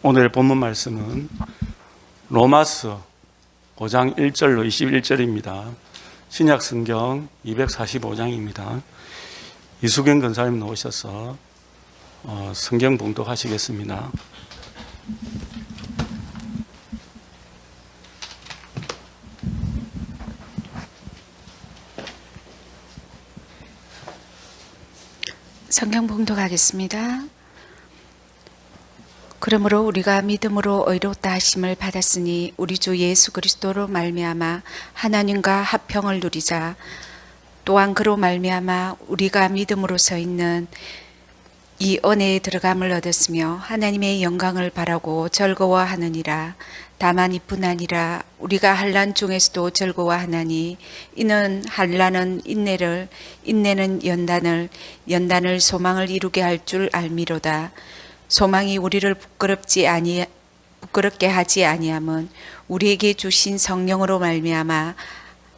오늘의 본문 말씀은 로마서 5장 1절로 21절입니다. 신약 성경 245장입니다. 이수경 권사님 나오셔서 성경 봉독하시겠습니다. 성경 봉독하겠습니다. 그러므로 우리가 믿음으로 의롭다 하심을 받았으니 우리 주 예수 그리스도로 말미암아 하나님과 합평을 누리자. 또한 그로 말미암아 우리가 믿음으로 서 있는 이 은혜에 들어감을 얻었으며 하나님의 영광을 바라고 즐거워하느니라. 다만 이뿐 아니라 우리가 환난 중에서도 즐거워하나니 이는 환난은 인내를, 인내는 연단을, 연단을 소망을 이루게 할 줄 알미로다. 소망이 우리를 부끄럽게 하지 아니함은 우리에게 주신 성령으로 말미암아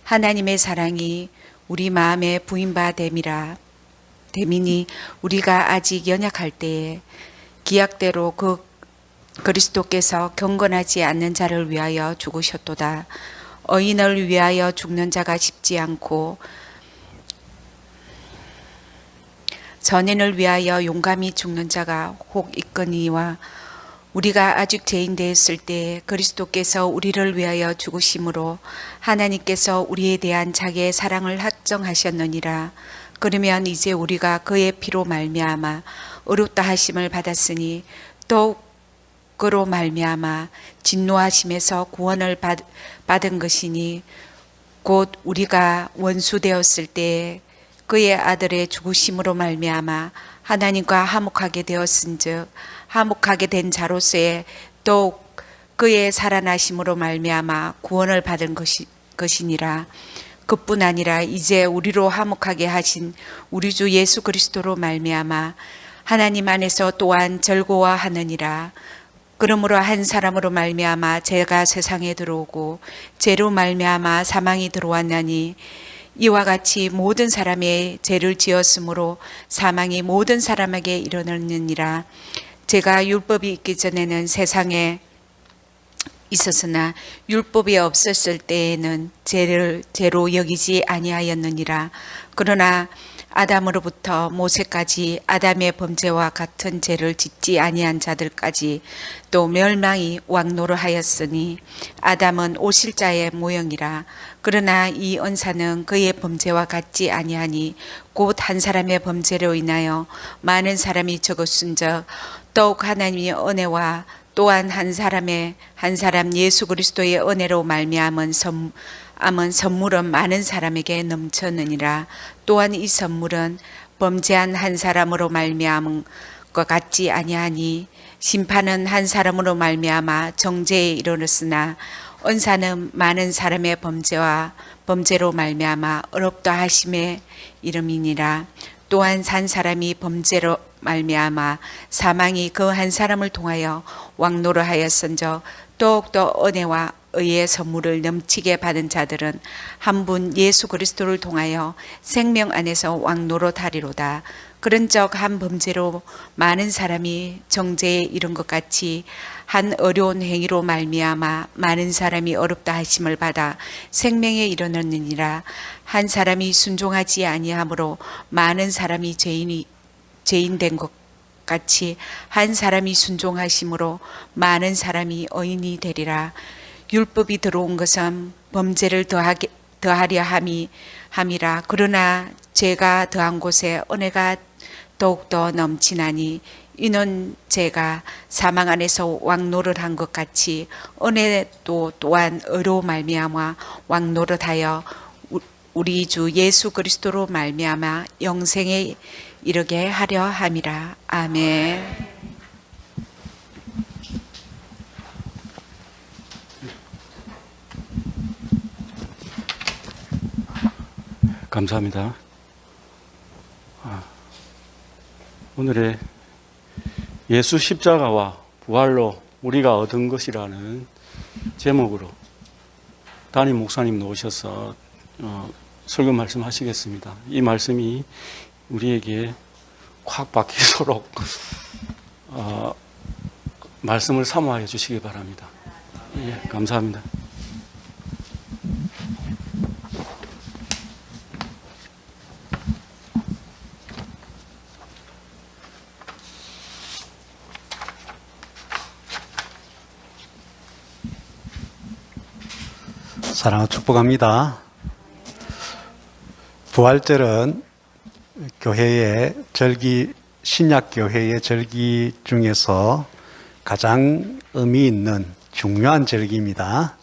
하나님의 사랑이 우리 마음에 부인바 됨이라. 됨이니 우리가 아직 연약할 때에 기약대로 그리스도께서 경건하지 않는 자를 위하여 죽으셨도다. 의인을 위하여 죽는 자가 쉽지 않고 전인을 위하여 용감히 죽는 자가 혹 있거니와 우리가 아직 죄인 되었을 때 그리스도께서 우리를 위하여 죽으심으로 하나님께서 우리에 대한 자기의 사랑을 확정하셨느니라. 그러면 이제 우리가 그의 피로 말미암아 의롭다 하심을 받았으니 더욱 그로 말미암아 진노하심에서 구원을 받은 것이니 곧 우리가 원수 되었을 때 그의 아들의 죽으심으로 말미암아 하나님과 화목하게 되었은즉 화목하게 된 자로서의 더욱 그의 살아나심으로 말미암아 구원을 받은 것이니라. 그뿐 아니라 이제 우리로 화목하게 하신 우리 주 예수 그리스도로 말미암아 하나님 안에서 또한 즐거워하느니라. 그러므로 한 사람으로 말미암아 죄가 세상에 들어오고 죄로 말미암아 사망이 들어왔나니 이와 같이 모든 사람의 죄를 지었으므로 사망이 모든 사람에게 이르렀느니라. 죄가 율법이 있기 전에는 세상에 있었으나 율법이 없었을 때에는 죄를 죄로 여기지 아니하였느니라. 그러나 아담으로부터 모세까지 아담의 범죄와 같은 죄를 짓지 아니한 자들까지 또 멸망이 왕노릇하였으니 아담은 오실 자의 모형이라. 그러나 이 언사는 그의 범죄와 같지 아니하니 곧 한 사람의 범죄로 인하여 많은 사람이 죽었은즉 더욱 하나님의 은혜와 또한 한 사람 예수 그리스도의 은혜로 말미암은 선물은 많은 사람에게 넘쳤느니라. 또한 이 선물은 범죄한 한 사람으로 말미암은 것 같지 아니하니 심판은 한 사람으로 말미암아 정죄에 이르렀으나 은사는 많은 사람의 범죄로 말미암아 의롭다 하심의 이름이니라. 또한 한 사람이 범죄로 말미암아 사망이 그 한 사람을 통하여 왕노릇하였은즉 더욱더 은혜와 의의 선물을 넘치게 받은 자들은 한 분 예수 그리스도를 통하여 생명 안에서 왕노릇하리로다. 그런즉 한 범죄로 많은 사람이 정죄에 이른 것 같이 한 어려운 행위로 말미암아 많은 사람이 어렵다 하심을 받아 생명에 이르느니라. 한 사람이 순종하지 아니하므로 많은 사람이 죄인 된 것 같이 한 사람이 순종하심으로 많은 사람이 의인이 되리라. 율법이 들어온 것은 범죄를 더하려 함이라. 그러나 죄가 더한 곳에 은혜가 더욱더 넘치나니 이는 죄가 사망 안에서 왕노릇한 것 같이 은혜도 또한 의로 말미암아 왕노릇하여 우리 주 예수 그리스도로 말미암아 영생에 이르게 하려 함이라. 아멘. 감사합니다. 오늘의 예수 십자가와 부활로 우리가 얻은 것이라는 제목으로 담임 목사님 나오셔서 설교 말씀하시겠습니다. 이 말씀이 우리에게 콱 박히도록 말씀을 사모하여 주시기 바랍니다. 예, 감사합니다. 사랑하고 축복합니다. 부활절은 교회의 절기, 신약교회의 절기 중에서 가장 의미 있는 중요한 절기입니다.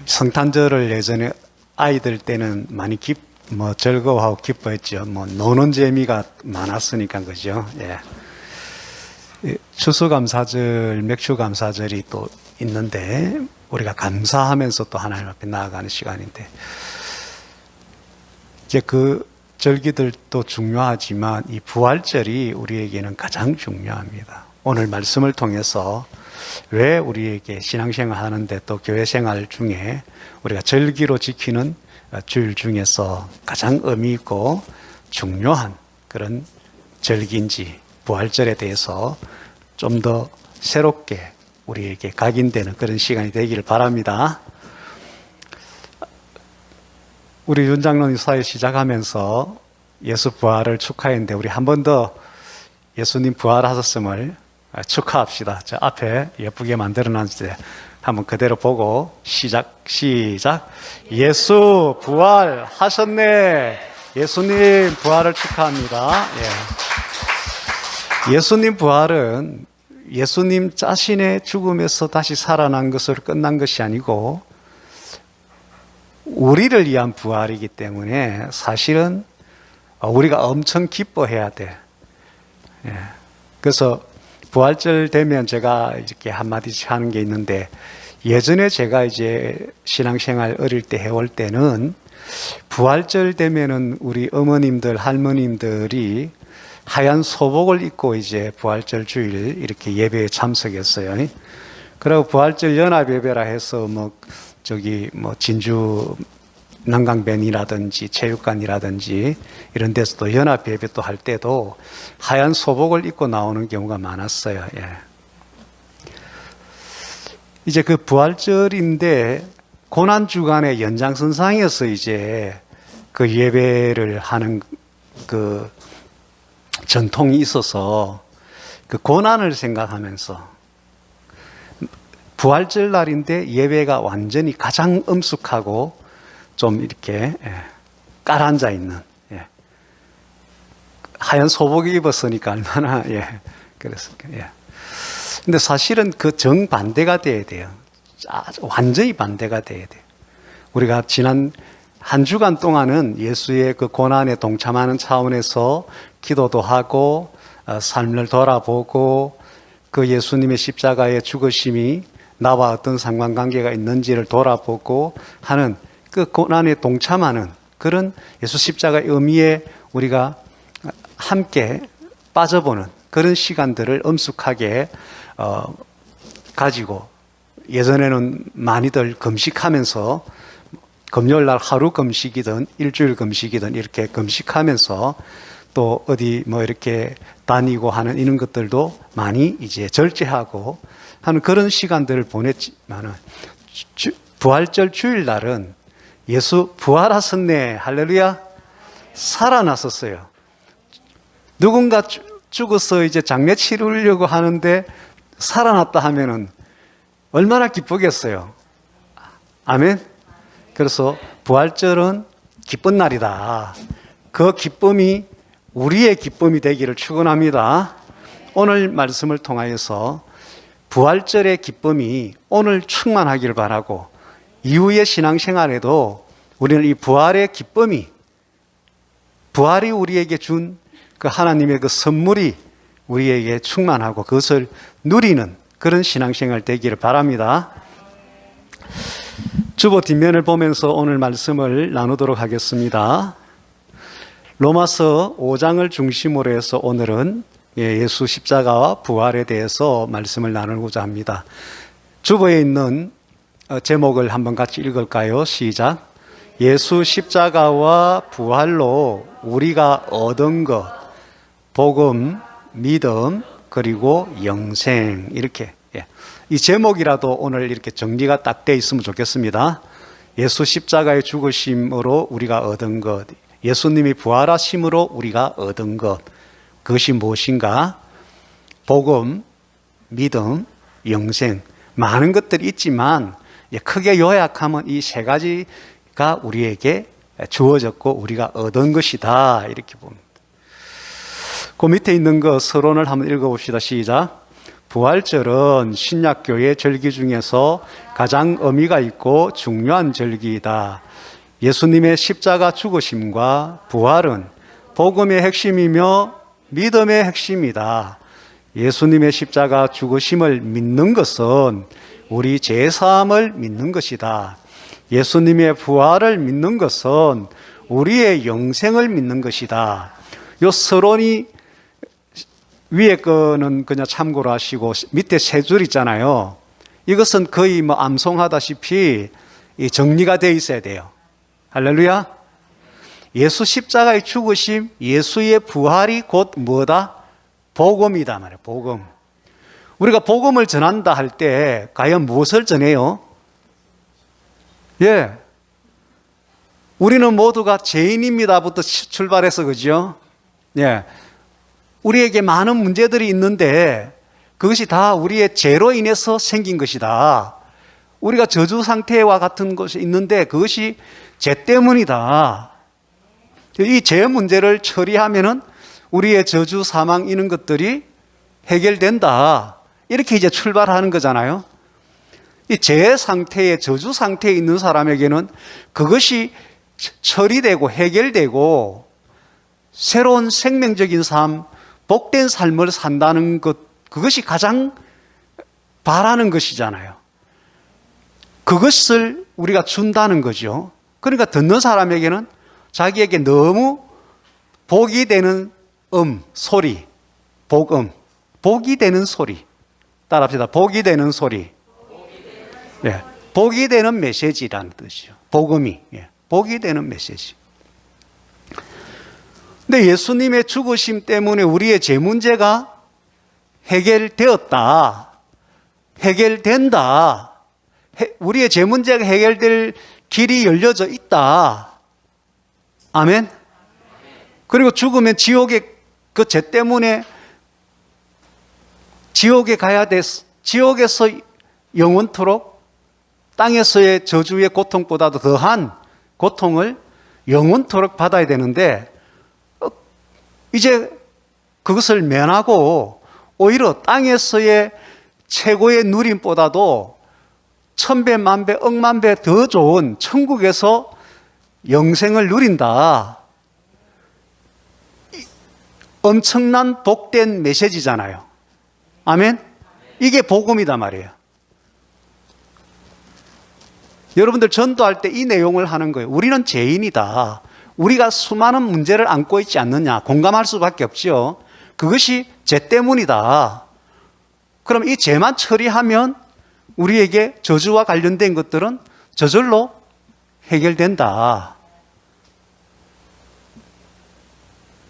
성탄절을 예전에 아이들 때는 많이 즐거워하고 기뻐했죠. 노는 재미가 많았으니까, 그죠? 예. 추수감사절, 맥주감사절이 또 있는데, 우리가 감사하면서 또 하나님 앞에 나아가는 시간인데, 이제 그 절기들도 중요하지만 이 부활절이 우리에게는 가장 중요합니다. 오늘 말씀을 통해서 왜 우리에게 신앙생활 하는데 또 교회생활 중에 우리가 절기로 지키는 주일 중에서 가장 의미 있고 중요한 그런 절기인지 부활절에 대해서 좀 더 새롭게 우리에게 각인되는 그런 시간이 되기를 바랍니다. 우리 윤 장로님 사회 시작하면서 예수 부활을 축하했는데 우리 한 번 더 예수님 부활하셨음을 축하합시다. 저 앞에 예쁘게 만들어놨는데 한번 그대로 보고 시작. 예수 부활하셨네. 예수님 부활을 축하합니다. 예. 예수님 부활은 예수님 자신의 죽음에서 다시 살아난 것으로 끝난 것이 아니고 우리를 위한 부활이기 때문에 사실은 우리가 엄청 기뻐해야 돼. 예. 그래서 부활절 되면 제가 이렇게 한마디씩 하는 게 있는데, 예전에 제가 이제 신앙생활 어릴 때 해올 때는 부활절 되면은 우리 어머님들, 할머님들이 하얀 소복을 입고 이제 부활절 주일 이렇게 예배에 참석했어요. 그리고 부활절 연합예배라 해서 진주 난강변이라든지 체육관이라든지 이런 데서도 연합예배 또 할 때도 하얀 소복을 입고 나오는 경우가 많았어요. 예. 이제 그 부활절인데 고난주간의 연장선상에서 이제 그 예배를 하는 그 전통이 있어서 그 고난을 생각하면서 부활절 날인데 예배가 완전히 가장 엄숙하고 좀 이렇게 깔아앉아 있는, 하얀 소복 입었으니까 얼마나 그랬을까. 근데 사실은 그 정반대가 돼야 돼요. 완전히 반대가 돼야 돼요. 우리가 지난 한 주간 동안은 예수의 그 고난에 동참하는 차원에서 기도도 하고 삶을 돌아보고 그 예수님의 십자가의 죽으심이 나와 어떤 상관관계가 있는지를 돌아보고 하는 그 고난에 동참하는 그런 예수 십자가의 의미에 우리가 함께 빠져보는 그런 시간들을 엄숙하게 가지고, 예전에는 많이들 금식하면서 금요일 날 하루 금식이든 일주일 금식이든 이렇게 금식하면서 또 어디 이렇게 다니고 하는 이런 것들도 많이 이제 절제하고 하는 그런 시간들을 보냈지만은 부활절 주일날은 예수 부활하셨네. 할렐루야. 살아났었어요. 누군가 죽어서 이제 장례 치르려고 하는데 살아났다 하면은 얼마나 기쁘겠어요. 아멘. 그래서 부활절은 기쁜 날이다. 그 기쁨이 우리의 기쁨이 되기를 축원합니다. 오늘 말씀을 통하여서 부활절의 기쁨이 오늘 충만하기를 바라고, 이후의 신앙생활에도 우리는 이 부활의 기쁨이, 부활이 우리에게 준 그 하나님의 그 선물이 우리에게 충만하고 그것을 누리는 그런 신앙생활 되기를 바랍니다. 주보 뒷면을 보면서 오늘 말씀을 나누도록 하겠습니다. 로마서 5장을 중심으로 해서 오늘은 예수 십자가와 부활에 대해서 말씀을 나누고자 합니다. 주보에 있는 제목을 한번 같이 읽을까요? 시작. 예수 십자가와 부활로 우리가 얻은 것, 복음, 믿음, 그리고 영생. 이렇게. 예. 이 제목이라도 오늘 이렇게 정리가 딱 돼 있으면 좋겠습니다. 예수 십자가의 죽으심으로 우리가 얻은 것, 예수님이 부활하심으로 우리가 얻은 것, 그것이 무엇인가? 복음, 믿음, 영생. 많은 것들이 있지만 크게 요약하면 이 세 가지가 우리에게 주어졌고 우리가 얻은 것이다, 이렇게 봅니다. 그 밑에 있는 거 서론을 한번 읽어봅시다. 시작. 부활절은 신약교회 절기 중에서 가장 의미가 있고 중요한 절기이다. 예수님의 십자가 죽으심과 부활은 복음의 핵심이며 믿음의 핵심이다. 예수님의 십자가 죽으심을 믿는 것은 우리 죄사함을 믿는 것이다. 예수님의 부활을 믿는 것은 우리의 영생을 믿는 것이다. 요 서론이 위에 거는 그냥 참고로 하시고 밑에 세 줄 있잖아요. 이것은 거의 뭐 암송하다시피 정리가 되어 있어야 돼요. 할렐루야. 예수 십자가의 죽으심, 예수의 부활이 곧 뭐다? 복음이다 말이에요. 복음. 우리가 복음을 전한다 할 때 과연 무엇을 전해요? 예. 우리는 모두가 죄인입니다부터 출발해서, 그죠? 예. 우리에게 많은 문제들이 있는데 그것이 다 우리의 죄로 인해서 생긴 것이다. 우리가 저주 상태와 같은 것이 있는데 그것이 죄 때문이다. 이 죄 문제를 처리하면은 우리의 저주, 사망 이런 것들이 해결된다. 이렇게 이제 출발하는 거잖아요. 이 죄 상태에, 저주 상태에 있는 사람에게는 그것이 처리되고 해결되고 새로운 생명적인 삶, 복된 삶을 산다는 것, 그것이 가장 바라는 것이잖아요. 그것을 우리가 준다는 거죠. 그러니까 듣는 사람에게는 자기에게 너무 복이 되는 소리, 복음, 복이 되는 소리. 따라합시다. 복이 되는 소리. 예, 복이 되는 메시지라는 뜻이죠. 복음이. 예, 복이 되는 메시지. 근데 예수님의 죽으심 때문에 우리의 죄 문제가 해결되었다. 해결된다. 우리의 죄 문제가 해결될 길이 열려져 있다. 아멘. 그리고 죽으면 지옥의 그 죄 때문에 지옥에 가야 돼. 지옥에서 영원토록 땅에서의 저주의 고통보다도 더한 고통을 영원토록 받아야 되는데 이제 그것을 면하고 오히려 땅에서의 최고의 누림보다도 1000배, 만배, 억만배 더 좋은 천국에서 영생을 누린다. 엄청난 복된 메시지잖아요. 아멘? 이게 복음이다 말이에요. 여러분들 전도할 때 이 내용을 하는 거예요. 우리는 죄인이다. 우리가 수많은 문제를 안고 있지 않느냐. 공감할 수밖에 없죠. 그것이 죄 때문이다. 그럼 이 죄만 처리하면 우리에게 저주와 관련된 것들은 저절로 해결된다.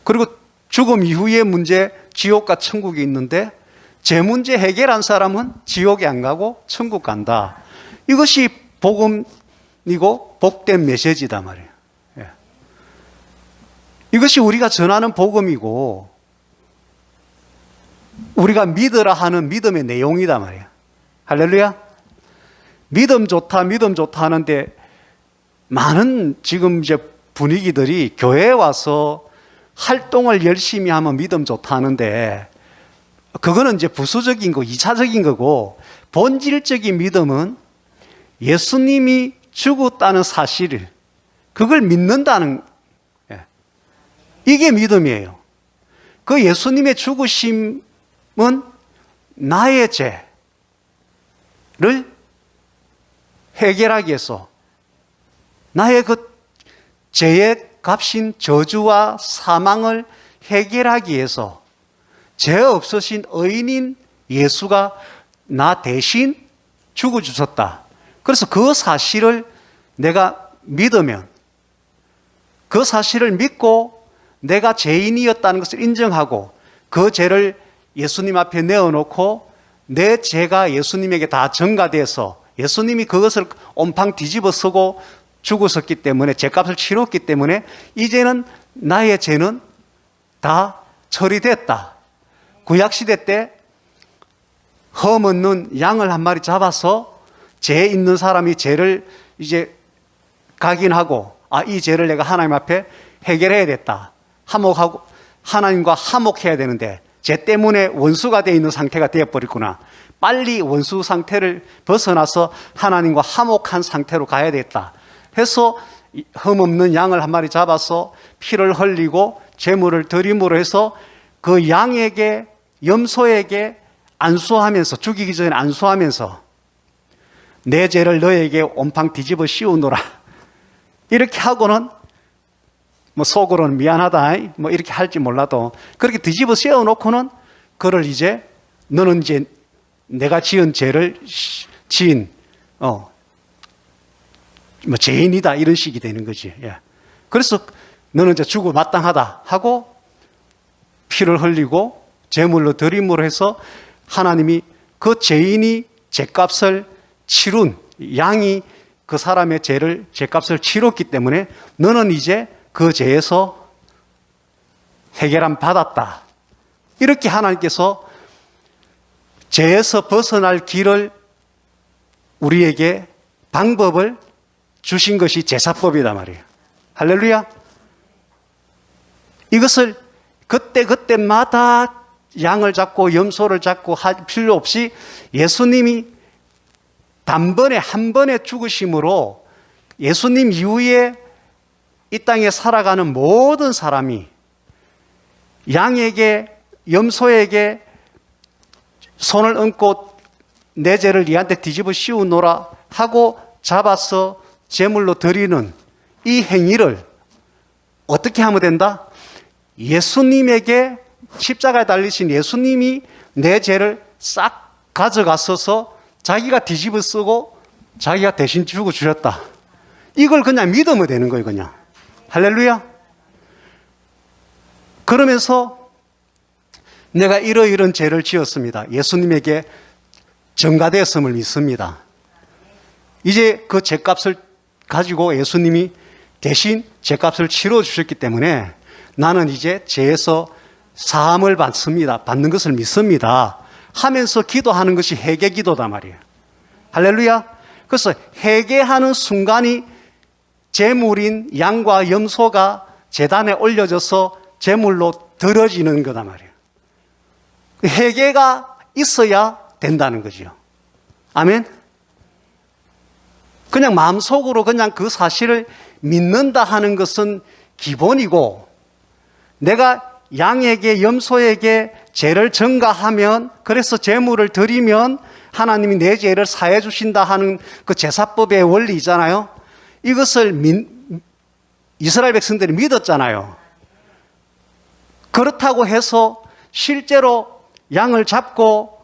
그리고 죽음 이후의 문제, 지옥과 천국이 있는데 죄 문제 해결한 사람은 지옥에 안 가고 천국 간다. 이것이 복음이고 복된 메시지다 말이에요. 예. 이것이 우리가 전하는 복음이고 우리가 믿으라 하는 믿음의 내용이다 말이에요. 할렐루야. 믿음 좋다, 믿음 좋다 하는데 많은 지금 이제 분위기들이 교회에 와서 활동을 열심히 하면 믿음 좋다 하는데 그거는 이제 부수적인 거, 2차적인 거고 본질적인 믿음은 예수님이 죽었다는 사실을 그걸 믿는다는 이게 믿음이에요. 그 예수님의 죽으심은 나의 죄를 해결하기 위해서 나의 그 죄의 값인 저주와 사망을 해결하기 위해서 죄 없으신 의인인 예수가 나 대신 죽어주셨다. 그래서 그 사실을 내가 믿으면 그 사실을 믿고 내가 죄인이었다는 것을 인정하고 그 죄를 예수님 앞에 내어놓고 내 죄가 예수님에게 다 전가돼서 예수님이 그것을 온팡 뒤집어 쓰고 죽으셨기 때문에 죄값을 치렀기 때문에 이제는 나의 죄는 다 처리됐다. 구약시대 때 흠없는 양을 한 마리 잡아서 죄 있는 사람이 죄를 이제 각인하고 이 죄를 내가 하나님 앞에 해결해야 됐다. 화목하고 하나님과 화목해야 되는데 죄 때문에 원수가 되어 있는 상태가 되어버렸구나. 빨리 원수 상태를 벗어나서 하나님과 화목한 상태로 가야 되겠다. 해서 흠없는 양을 한 마리 잡아서 피를 흘리고 제물을 드림으로 해서 그 양에게 염소에게 안수하면서 죽이기 전에 안수하면서 내 죄를 너에게 온팡 뒤집어 씌우노라. 이렇게 하고는 뭐 속으로는 미안하다 뭐 이렇게 할지 몰라도 그렇게 뒤집어 씌워놓고는 그를 이제 너는 이제 내가 지은 죄를 지은 뭐 죄인이다 이런 식이 되는 거지. 예. 그래서 너는 이제 죽어 마땅하다 하고 피를 흘리고 제물로 드림으로 해서 하나님이 그 죄인이 죄값을 치룬 양이 그 사람의 죄값을 치렀기 때문에 너는 이제 그 죄에서 해결함 받았다. 이렇게 하나님께서 죄에서 벗어날 길을 우리에게 방법을 주신 것이 제사법이다 말이에요. 할렐루야. 이것을 그때마다 양을 잡고 염소를 잡고 할 필요 없이 예수님이 단번에 한 번에 죽으심으로 예수님 이후에 이 땅에 살아가는 모든 사람이 양에게 염소에게 손을 얹고 내 죄를 네한테 뒤집어 씌우노라 하고 잡아서 제물로 드리는 이 행위를 어떻게 하면 된다? 예수님에게 십자가에 달리신 예수님이 내 죄를 싹 가져갔어서 자기가 뒤집어 쓰고 자기가 대신 주고 주셨다. 이걸 그냥 믿으면 되는 거예요, 그냥. 할렐루야. 그러면서 내가 이러이런 죄를 지었습니다. 예수님에게 전가되었음을 믿습니다. 이제 그 죄값을 가지고 예수님이 대신 죄값을 치러 주셨기 때문에 나는 이제 죄에서 사함을 받습니다. 받는 것을 믿습니다. 하면서 기도하는 것이 회개 기도다 말이에요. 할렐루야. 그래서 회개하는 순간이 제물인 양과 염소가 제단에 올려져서 제물로 드려지는 거다 말이에요. 회개가 있어야 된다는 거죠. 아멘. 그냥 마음속으로 그냥 그 사실을 믿는다 하는 것은 기본이고, 내가 양에게 염소에게 죄를 전가하면, 그래서 제물을 드리면 하나님이 내 죄를 사해 주신다 하는 그 제사법의 원리 있잖아요. 이것을 이스라엘 백성들이 믿었잖아요. 그렇다고 해서 실제로 양을 잡고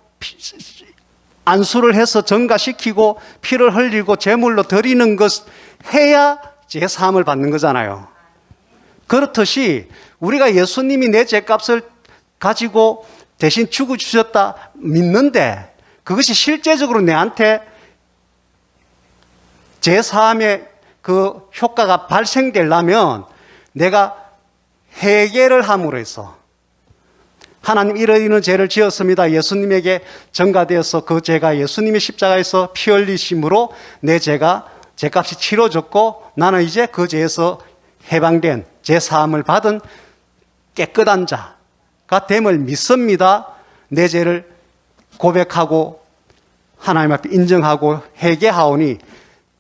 안수를 해서 전가시키고 피를 흘리고 제물로 드리는 것 해야 제사함을 받는 거잖아요. 그렇듯이 우리가 예수님이 내 죄값을 가지고 대신 죽어주셨다 믿는데 그것이 실제적으로 내한테 제사함의 그 효과가 발생되려면 내가 회개를 함으로 해서 하나님 이러이러한 죄를 지었습니다. 예수님에게 전가되어서 그 죄가 예수님의 십자가에서 피 흘리심으로 내 죄값이 치러졌고 나는 이제 그 죄에서 해방된 죄사함을 받은 깨끗한 자가 됨을 믿습니다. 내 죄를 고백하고 하나님 앞에 인정하고 회개하오니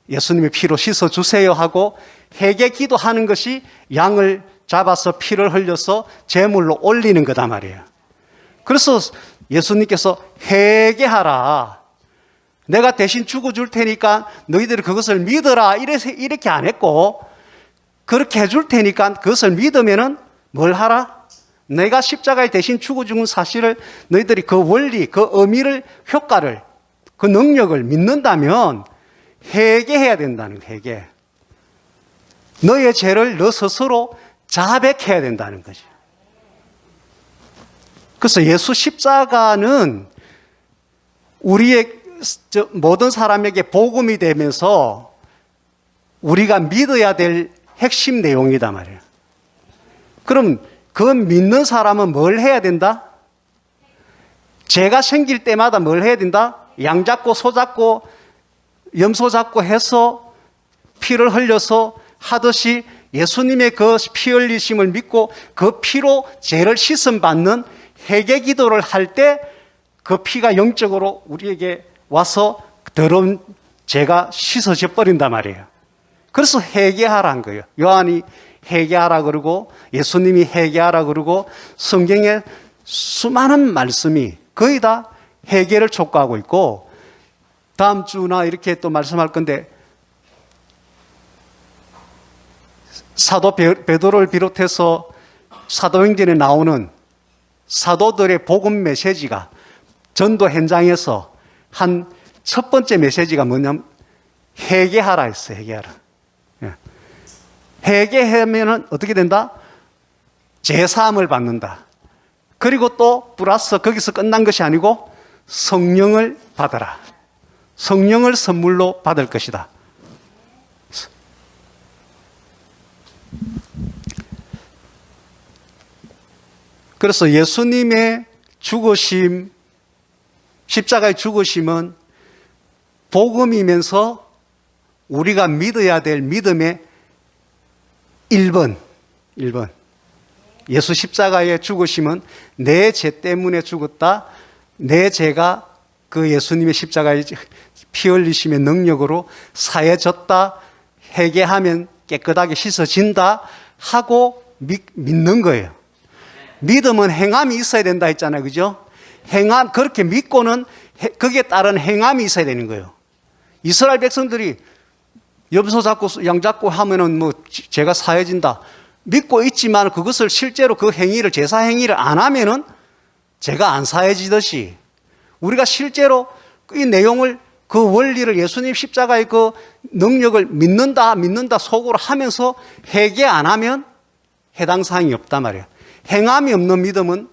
예수님의 피로 씻어주세요 하고 회개 기도하는 것이 양을 잡아서 피를 흘려서 제물로 올리는 거다 말이에요. 그래서 예수님께서 회개하라. 내가 대신 죽어줄 테니까 너희들이 그것을 믿어라. 이렇게 안 했고 그렇게 해줄 테니까 그것을 믿으면은 뭘 하라? 내가 십자가에 대신 죽어준 사실을 너희들이 그 원리, 그 의미를, 효과를, 그 능력을 믿는다면 회개해야 된다는 회개. 너의 죄를 너 스스로 자백해야 된다는 거죠. 그래서 예수 십자가는 우리의 모든 사람에게 복음이 되면서 우리가 믿어야 될 핵심 내용이다 말이에요. 그럼 그 믿는 사람은 뭘 해야 된다? 죄가 생길 때마다 뭘 해야 된다? 양 잡고 소 잡고 염소 잡고 해서 피를 흘려서 하듯이 예수님의 그 피 흘리심을 믿고 그 피로 죄를 씻음 받는 회개 기도를 할 때 그 피가 영적으로 우리에게 와서 더러운 죄가 씻어져 버린단 말이에요. 그래서 회개하라는 거예요. 요한이 회개하라 그러고 예수님이 회개하라 그러고 성경에 수많은 말씀이 거의 다 회개를 촉구하고 있고, 다음 주나 이렇게 또 말씀할 건데 사도 베드로를 비롯해서 사도행전에 나오는 사도들의 복음 메시지가 전도 현장에서 한 첫 번째 메시지가 뭐냐면 회개하라 했어요. 회개하라. 회개하면은 어떻게 된다? 제사함을 받는다. 그리고 또 플러스 거기서 끝난 것이 아니고 성령을 받아라. 성령을 선물로 받을 것이다. 그래서 예수님의 죽으심, 십자가의 죽으심은 복음이면서 우리가 믿어야 될 믿음의 1번. 예수 십자가의 죽으심은 내 죄 때문에 죽었다. 내 죄가 그 예수님의 십자가의 피 흘리심의 능력으로 사해졌다. 회개하면 깨끗하게 씻어진다 하고 믿는 거예요. 믿음은 행함이 있어야 된다 했잖아요. 그죠? 행함, 그렇게 믿고는 거기에 따른 행함이 있어야 되는 거예요. 이스라엘 백성들이 염소 잡고 양 잡고 하면은 뭐 죄가 사해진다. 믿고 있지만 그것을 실제로 그 행위를, 제사 행위를 안 하면은 죄가 안 사해지듯이 우리가 실제로 이 내용을, 그 원리를, 예수님 십자가의 그 능력을 믿는다 속으로 하면서 회개 안 하면 해당 사항이 없단 말이에요. 행함이 없는 믿음은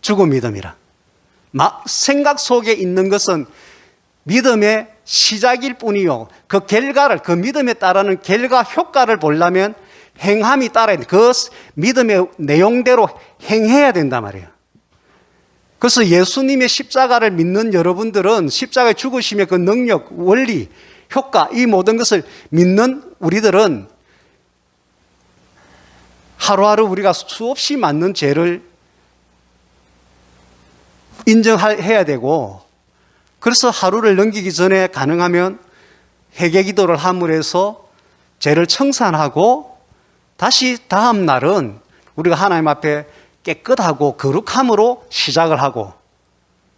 죽은 믿음이라. 생각 속에 있는 것은 믿음의 시작일 뿐이요. 그 결과를, 그 믿음에 따르는 결과 효과를 보려면 행함이 따라야 돼. 그 믿음의 내용대로 행해야 된단 말이에요. 그래서 예수님의 십자가를 믿는 여러분들은 십자가의 죽으심의 그 능력, 원리, 효과, 이 모든 것을 믿는 우리들은 하루하루 우리가 수없이 많은 죄를 인정해야 되고, 그래서 하루를 넘기기 전에 가능하면 회개 기도를 함으로 해서 죄를 청산하고 다시 다음 날은 우리가 하나님 앞에 깨끗하고 거룩함으로 시작을 하고,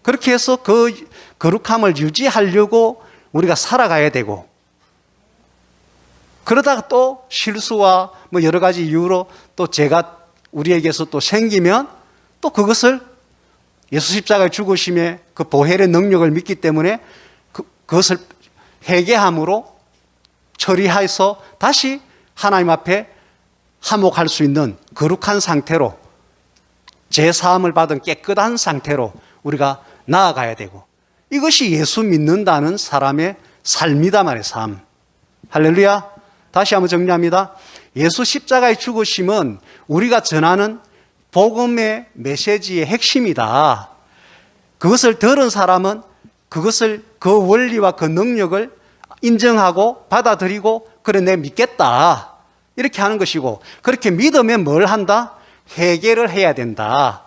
그렇게 해서 그 거룩함을 유지하려고 우리가 살아가야 되고, 그러다가 또 실수와 뭐 여러 가지 이유로 또 죄가 우리에게서 또 생기면 또 그것을 예수 십자가의 죽으심의 그 보혈의 능력을 믿기 때문에 그것을 회개함으로 처리해서 다시 하나님 앞에 화목할 수 있는 거룩한 상태로, 죄사함을 받은 깨끗한 상태로 우리가 나아가야 되고, 이것이 예수 믿는다는 사람의 삶이다 말이에요. 삶. 할렐루야. 다시 한번 정리합니다. 예수 십자가의 죽으심은 우리가 전하는 복음의 메시지의 핵심이다. 그것을 들은 사람은 그것을, 그 원리와 그 능력을 인정하고 받아들이고, 그래 내 믿겠다 이렇게 하는 것이고, 그렇게 믿으면 뭘 한다? 회개를 해야 된다.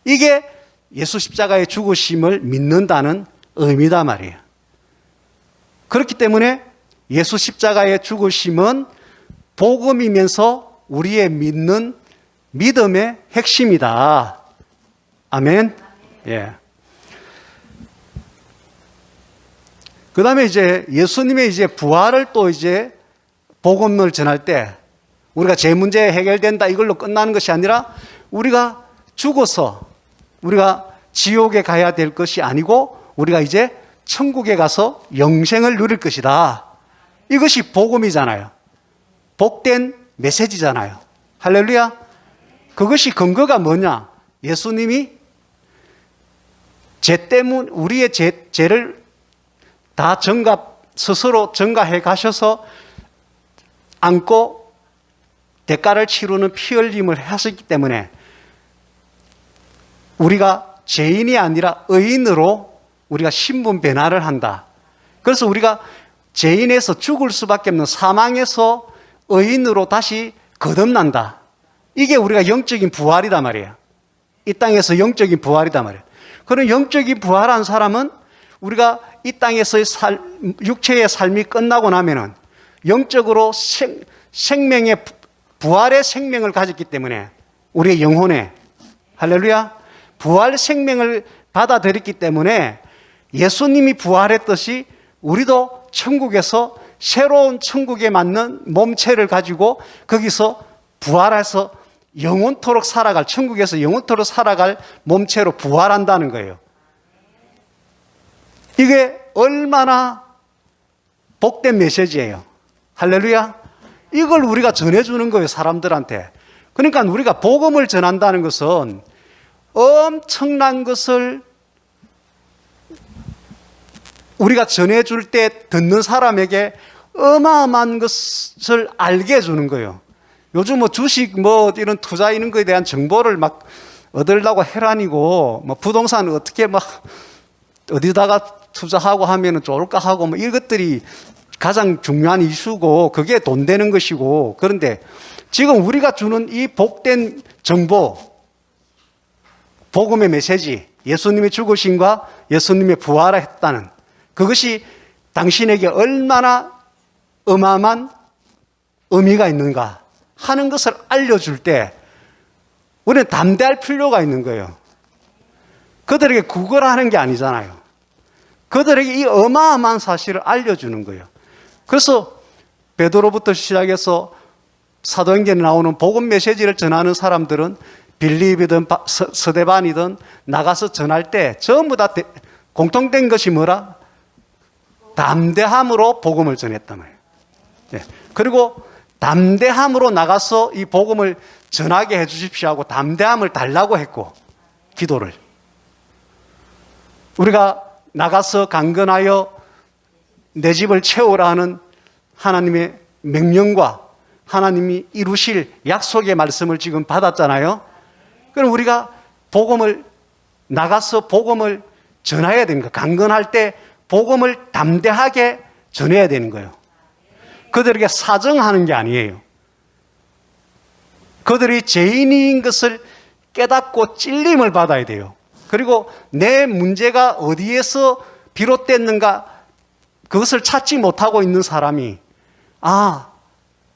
이게 예수 십자가의 죽으심을 믿는다는 의미다 말이에요. 그렇기 때문에 예수 십자가의 죽으심은 복음이면서 우리의 믿는 믿음의 핵심이다. 아멘. 예. 그 다음에 이제 예수님의 이제 부활을 또 이제 복음을 전할 때 우리가 제 문제 해결된다 이걸로 끝나는 것이 아니라 우리가 죽어서 우리가 지옥에 가야 될 것이 아니고 우리가 이제 천국에 가서 영생을 누릴 것이다. 이것이 복음이잖아요. 복된 메시지잖아요. 할렐루야. 그것이 근거가 뭐냐? 예수님이 죄 때문 우리의 죄를 다 스스로 전가해 가셔서 안고 대가를 치르는 피 흘림을 하셨기 때문에 우리가 죄인이 아니라 의인으로 우리가 신분 변화를 한다. 그래서 우리가 죄인에서 죽을 수밖에 없는 사망에서 의인으로 다시 거듭난다. 이게 우리가 영적인 부활이단 말이에요. 이 땅에서 영적인 부활이단 말이에요. 그런 영적인 부활한 사람은 우리가 이 땅에서의 육체의 삶이 끝나고 나면은 영적으로 생명의 부활의 생명을 가졌기 때문에 우리의 영혼에 할렐루야 부활 생명을 받아들였기 때문에 예수님이 부활했듯이 우리도 천국에서 새로운 천국에 맞는 몸체를 가지고 거기서 부활해서 영원토록 살아갈 천국에서 영원토록 살아갈 몸체로 부활한다는 거예요. 이게 얼마나 복된 메시지예요. 할렐루야. 이걸 우리가 전해주는 거예요, 사람들한테. 그러니까 우리가 복음을 전한다는 것은 엄청난 것을 우리가 전해줄 때 듣는 사람에게 어마어마한 것을 알게 해주는 거예요. 요즘 뭐 주식 이런 투자 이런 거에 대한 정보를 막 얻으려고 해라니고 뭐 부동산 어떻게 막 어디다가 투자하고 하면 좋을까 하고 뭐 이것들이 가장 중요한 이슈고 그게 돈 되는 것이고 그런데 지금 우리가 주는 이 복된 정보 복음의 메시지 예수님의 죽으심과 예수님의 부활을 했다는 그것이 당신에게 얼마나 어마어마한 의미가 있는가 하는 것을 알려줄 때 우리는 담대할 필요가 있는 거예요. 그들에게 구걸하는 게 아니잖아요. 그들에게 이 어마어마한 사실을 알려주는 거예요. 그래서 베드로부터 시작해서 사도행전에 나오는 복음 메시지를 전하는 사람들은 빌립이든 스데반이든 나가서 전할 때 전부 다 공통된 것이 뭐라? 담대함으로 복음을 전했단 말이에요. 네. 그리고 담대함으로 나가서 이 복음을 전하게 해 주십시오 하고 담대함을 달라고 했고 기도를 우리가 나가서 강건하여 내 집을 채우라 하는 하나님의 명령과 하나님이 이루실 약속의 말씀을 지금 받았잖아요. 그럼 우리가 복음을 나가서 복음을 전해야 되는 거예요. 강건할 때 복음을 담대하게 전해야 되는 거예요. 그들에게 사정하는 게 아니에요. 그들이 죄인인 것을 깨닫고 찔림을 받아야 돼요. 그리고 내 문제가 어디에서 비롯됐는가 그것을 찾지 못하고 있는 사람이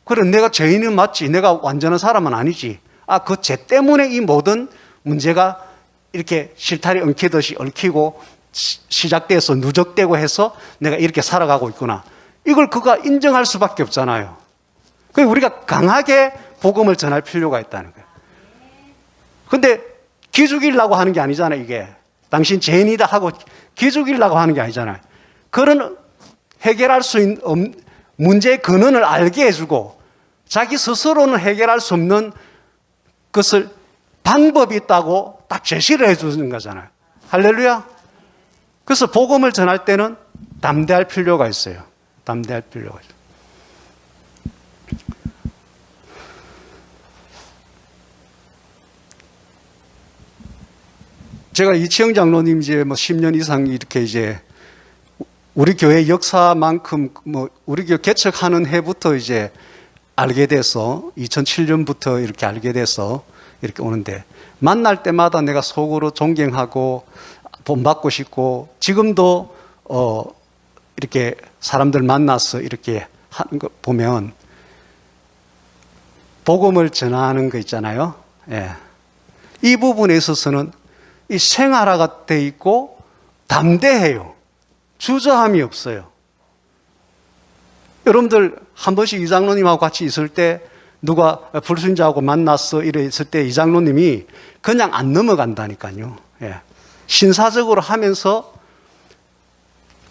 그래 내가 죄인은 맞지 내가 완전한 사람은 아니지 그 죄 때문에 이 모든 문제가 이렇게 실타래 엉키듯이 얽히고 시작돼서 누적되고 해서 내가 이렇게 살아가고 있구나 이걸 그가 인정할 수밖에 없잖아요. 그래서 우리가 강하게 복음을 전할 필요가 있다는 거예요. 그런데 기죽이려고 하는 게 아니잖아요. 이게 당신 죄인이다 하고 기죽이려고 하는 게 아니잖아요. 그런 해결할 수 있는 문제의 근원을 알게 해주고 자기 스스로는 해결할 수 없는 것을 방법이 있다고 딱 제시를 해주는 거잖아요. 할렐루야. 그래서 복음을 전할 때는 담대할 필요가 있어요. 담대할 필요가 있어요. 제가 이치영 장로님 이제 10년 이상 이렇게 이제 우리 교회 역사만큼 우리 교회 개척하는 해부터 이제 알게 돼서 2007년부터 이렇게 알게 돼서 이렇게 오는데 만날 때마다 내가 속으로 존경하고 본받고 싶고 지금도 이렇게 사람들 만나서 이렇게 하는 거 보면 복음을 전하는 거 있잖아요. 예. 이 부분에 있어서는 이 생활화가 돼 있고 담대해요. 주저함이 없어요. 여러분들 한 번씩 이장로님하고 같이 있을 때 누가 불순자하고 만났어 이래 있을 때 이장로님이 그냥 안 넘어간다니까요. 예. 신사적으로 하면서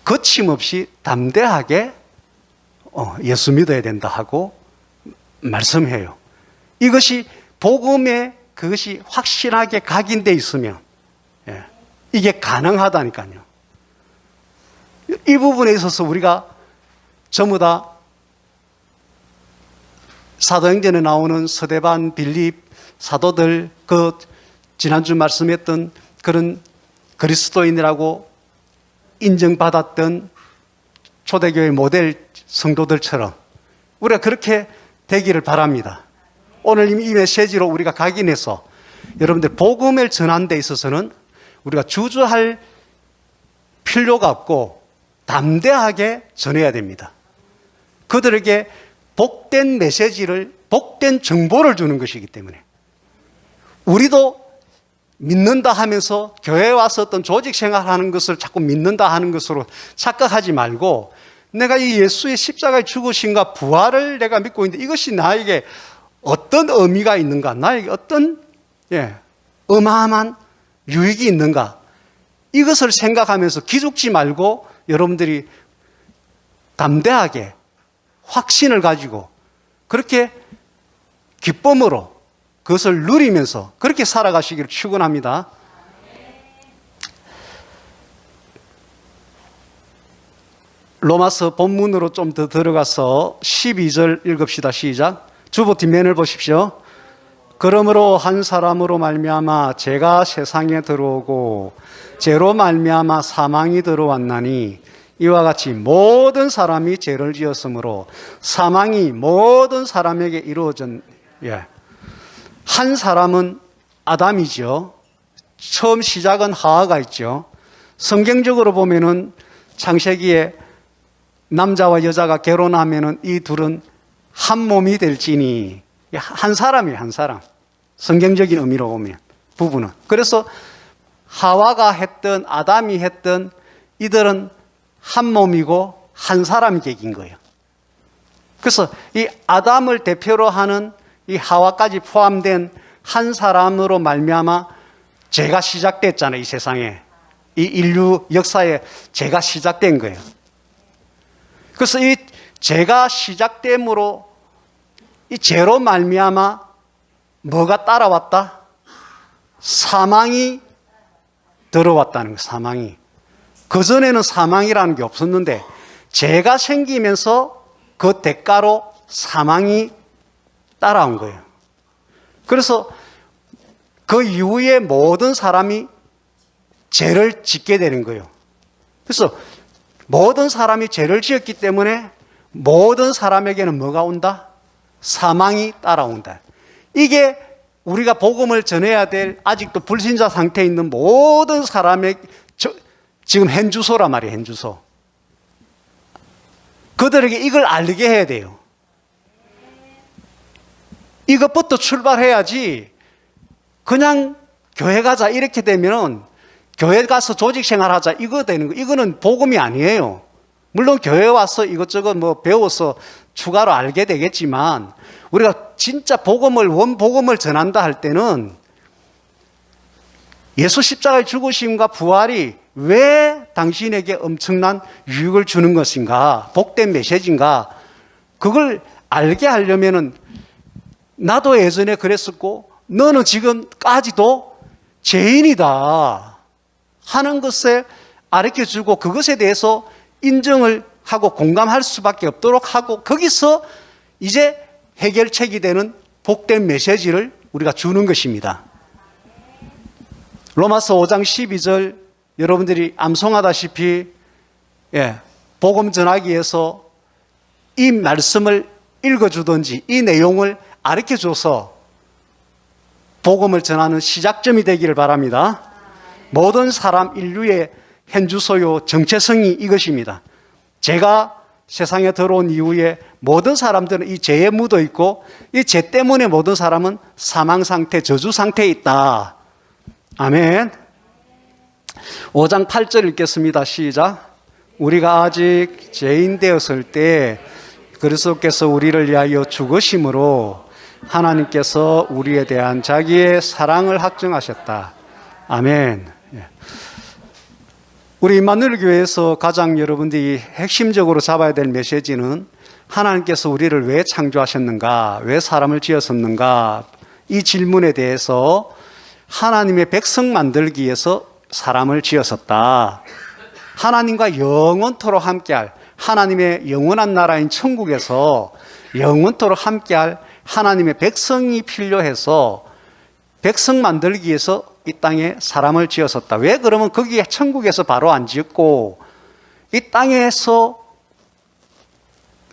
거침없이 담대하게 예수 믿어야 된다 하고 말씀해요. 이것이 복음에 그것이 확실하게 각인돼 있으면 이게 가능하다니까요. 이 부분에 있어서 우리가 전부 다 사도행전에 나오는 서대반, 빌립 사도들, 그 지난주 말씀했던 그런 그리스도인이라고 인정받았던 초대교회 모델 성도들처럼 우리가 그렇게 되기를 바랍니다. 오늘 이 메시지로 우리가 각인해서 여러분들 복음을 전하는 데 있어서는 우리가 주저할 필요가 없고 담대하게 전해야 됩니다. 그들에게 복된 메시지를, 복된 정보를 주는 것이기 때문에 우리도 믿는다 하면서 교회에 와서 어떤 조직 생활하는 것을 자꾸 믿는다 하는 것으로 착각하지 말고 내가 이 예수의 십자가의 죽으심과 부활을 내가 믿고 있는데 이것이 나에게 어떤 의미가 있는가, 나에게 어떤 어마어마한 유익이 있는가, 이것을 생각하면서 기죽지 말고 여러분들이 담대하게 확신을 가지고 그렇게 기쁨으로 그것을 누리면서 그렇게 살아가시기를 축원합니다. 로마서 본문으로 좀 더 들어가서 12절 읽읍시다. 시작. 주보 뒷면을 보십시오. 그러므로 한 사람으로 말미암아 죄가 세상에 들어오고 죄로 말미암아 사망이 들어왔나니 이와 같이 모든 사람이 죄를 지었으므로 사망이 모든 사람에게 이루어진 한 사람은 아담이죠. 처음 시작은 하와가 있죠. 성경적으로 보면은 창세기에 남자와 여자가 결혼하면은 이 둘은 한 몸이 될지니 한 사람이에요, 한 사람. 성경적인 의미로 보면 부부는. 그래서 하와가 했던 아담이 했던 이들은 한 몸이고 한 사람이 되긴 거예요. 그래서 이 아담을 대표로 하는 이 하와까지 포함된 한 사람으로 말미암아 죄가 시작됐잖아요. 이 세상에, 이 인류 역사에 죄가 시작된 거예요. 그래서 이 죄가 시작됨으로 이 죄로 말미암아 뭐가 따라왔다? 사망이 들어왔다는 거예요. 사망이. 그전에는 사망이라는 게 없었는데 죄가 생기면서 그 대가로 사망이 따라온 거예요. 그래서 그 이후에 모든 사람이 죄를 짓게 되는 거예요. 그래서 모든 사람이 죄를 지었기 때문에 모든 사람에게는 뭐가 온다? 사망이 따라온다. 이게 우리가 복음을 전해야 될 아직도 불신자 상태에 있는 모든 사람의 지금 현주소란 말이에요. 현주소. 그들에게 이걸 알게 해야 돼요. 이것부터 출발해야지 그냥 교회 가자 이렇게 되면 교회 가서 조직 생활하자 이거 되는 거, 이거는 복음이 아니에요. 물론 교회 와서 이것저것 뭐 배워서 추가로 알게 되겠지만 우리가 진짜 원복음을 전한다 할 때는 예수 십자가의 죽으심과 부활이 왜 당신에게 엄청난 유익을 주는 것인가, 복된 메시지인가, 그걸 알게 하려면은 나도 예전에 그랬었고 너는 지금까지도 죄인이다 하는 것에 가르쳐주고 그것에 대해서 인정을 하고 공감할 수밖에 없도록 하고 거기서 이제 해결책이 되는 복된 메시지를 우리가 주는 것입니다. 로마서 5장 12절 여러분들이 암송하다시피 복음 전하기 위해서 이 말씀을 읽어주든지 이 내용을 가르쳐줘서 복음을 전하는 시작점이 되기를 바랍니다. 모든 사람 인류의 현주소요 정체성이 이것입니다. 죄가 세상에 들어온 이후에 모든 사람들은 이 죄에 묻어 있고 이 죄 때문에 모든 사람은 사망 상태, 저주 상태에 있다. 아멘. 5장 8절 읽겠습니다. 시작. 우리가 아직 죄인 되었을 때 그리스도께서 우리를 위하여 죽으심으로 하나님께서 우리에 대한 자기의 사랑을 확증하셨다. 아멘. 우리 임마누엘 교회에서 가장 여러분들이 핵심적으로 잡아야 될 메시지는 하나님께서 우리를 왜 창조하셨는가, 왜 사람을 지었었는가, 이 질문에 대해서 하나님의 백성 만들기 위해서 사람을 지었었다. 하나님과 영원토록 함께할 하나님의 영원한 나라인 천국에서 영원토록 함께할 하나님의 백성이 필요해서 백성 만들기 위해서 이 땅에 사람을 지었었다. 왜 그러면 거기에 천국에서 바로 안 지었고 이 땅에서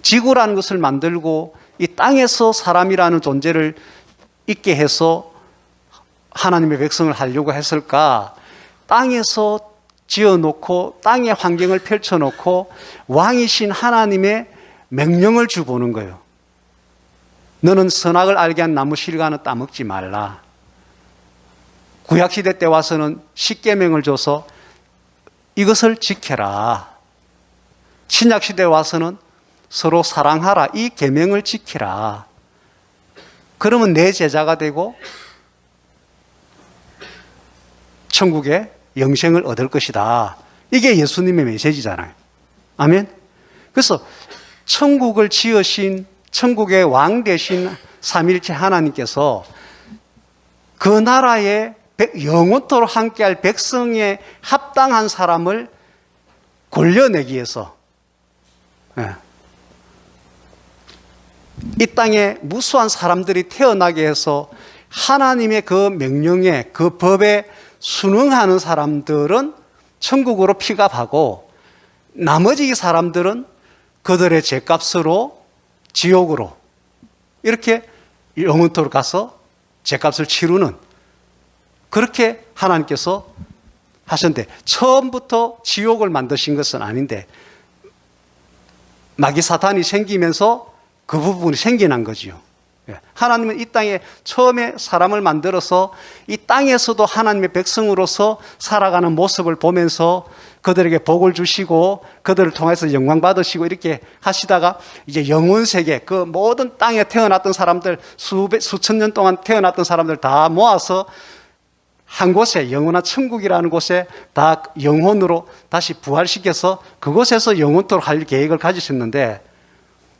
지구라는 것을 만들고 이 땅에서 사람이라는 존재를 있게 해서 하나님의 백성을 하려고 했을까? 땅에서 지어놓고 땅의 환경을 펼쳐놓고 왕이신 하나님의 명령을 주보는 거예요. 너는 선악을 알게 한 나무 실과는 따먹지 말라. 구약시대 때 와서는 십계명을 줘서 이것을 지켜라. 신약시대에 와서는 서로 사랑하라. 이 계명을 지키라. 그러면 내 제자가 되고 천국에 영생을 얻을 것이다. 이게 예수님의 메시지잖아요. 아멘. 그래서 천국을 지으신 천국의 왕 되신 삼일체 하나님께서 그 나라에 영원토록 함께할 백성에 합당한 사람을 골려내기 위해서 이 땅에 무수한 사람들이 태어나게 해서 하나님의 그 명령에 그 법에 순응하는 사람들은 천국으로 픽업하고 나머지 사람들은 그들의 죄값으로 지옥으로 이렇게 영원토록 가서 죄값을 치르는 그렇게 하나님께서 하셨는데 처음부터 지옥을 만드신 것은 아닌데 마귀 사탄이 생기면서 그 부분이 생겨난 거지요. 하나님은 이 땅에 처음에 사람을 만들어서 이 땅에서도 하나님의 백성으로서 살아가는 모습을 보면서 그들에게 복을 주시고 그들을 통해서 영광 받으시고 이렇게 하시다가 이제 영원 세계 그 모든 땅에 태어났던 사람들 수천 년 동안 태어났던 사람들 다 모아서 한 곳에 영원한 천국이라는 곳에 다 영혼으로 다시 부활시켜서 그곳에서 영원토록 할 계획을 가지셨는데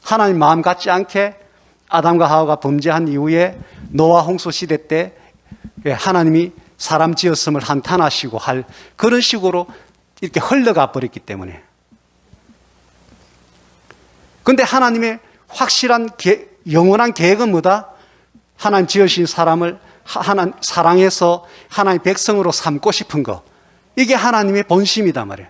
하나님 마음 같지 않게 아담과 하와가 범죄한 이후에 노아 홍수 시대 때 하나님이 사람 지었음을 한탄하시고 할 그런 식으로 이렇게 흘러가 버렸기 때문에. 그런데 하나님의 확실한 영원한 계획은 뭐다? 하나님 지으신 사람을 하나님 사랑해서 하나님 백성으로 삼고 싶은 거. 이게 하나님의 본심이다 말이에요.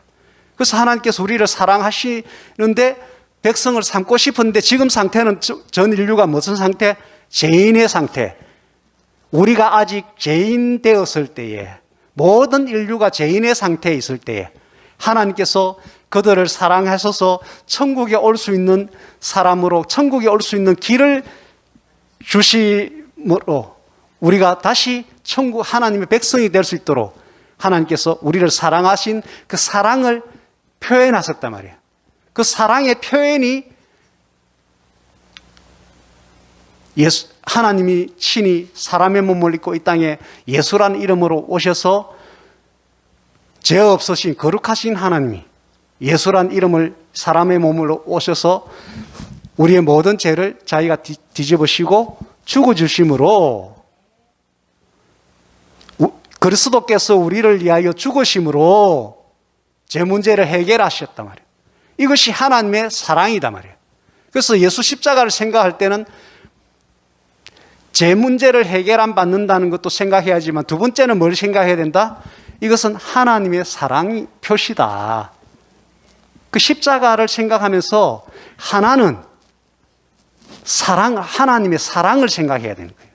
그래서 하나님께서 우리를 사랑하시는데 백성을 삼고 싶은데 지금 상태는 전 인류가 무슨 상태? 죄인의 상태. 우리가 아직 죄인 되었을 때에 모든 인류가 죄인의 상태에 있을 때에 하나님께서 그들을 사랑하셔서 천국에 올 수 있는 사람으로 천국에 올 수 있는 길을 주심으로 우리가 다시 천국 하나님의 백성이 될 수 있도록 하나님께서 우리를 사랑하신 그 사랑을 표현하셨단 말이에요. 그 사랑의 표현이 하나님이 친히 사람의 몸을 입고 이 땅에 예수라는 이름으로 오셔서 죄 없으신 거룩하신 하나님이 예수라는 이름을 사람의 몸으로 오셔서 우리의 모든 죄를 자기가 뒤집으시고 죽어주심으로 그리스도께서 우리를 위하여 죽으심으로 죄 문제를 해결하셨단 말이에요. 이것이 하나님의 사랑이다 말이에요. 그래서 예수 십자가를 생각할 때는 제 문제를 해결 안 받는다는 것도 생각해야지만 두 번째는 뭘 생각해야 된다? 이것은 하나님의 사랑의 표시다. 그 십자가를 생각하면서 하나는 하나님의 사랑을 생각해야 되는 거예요.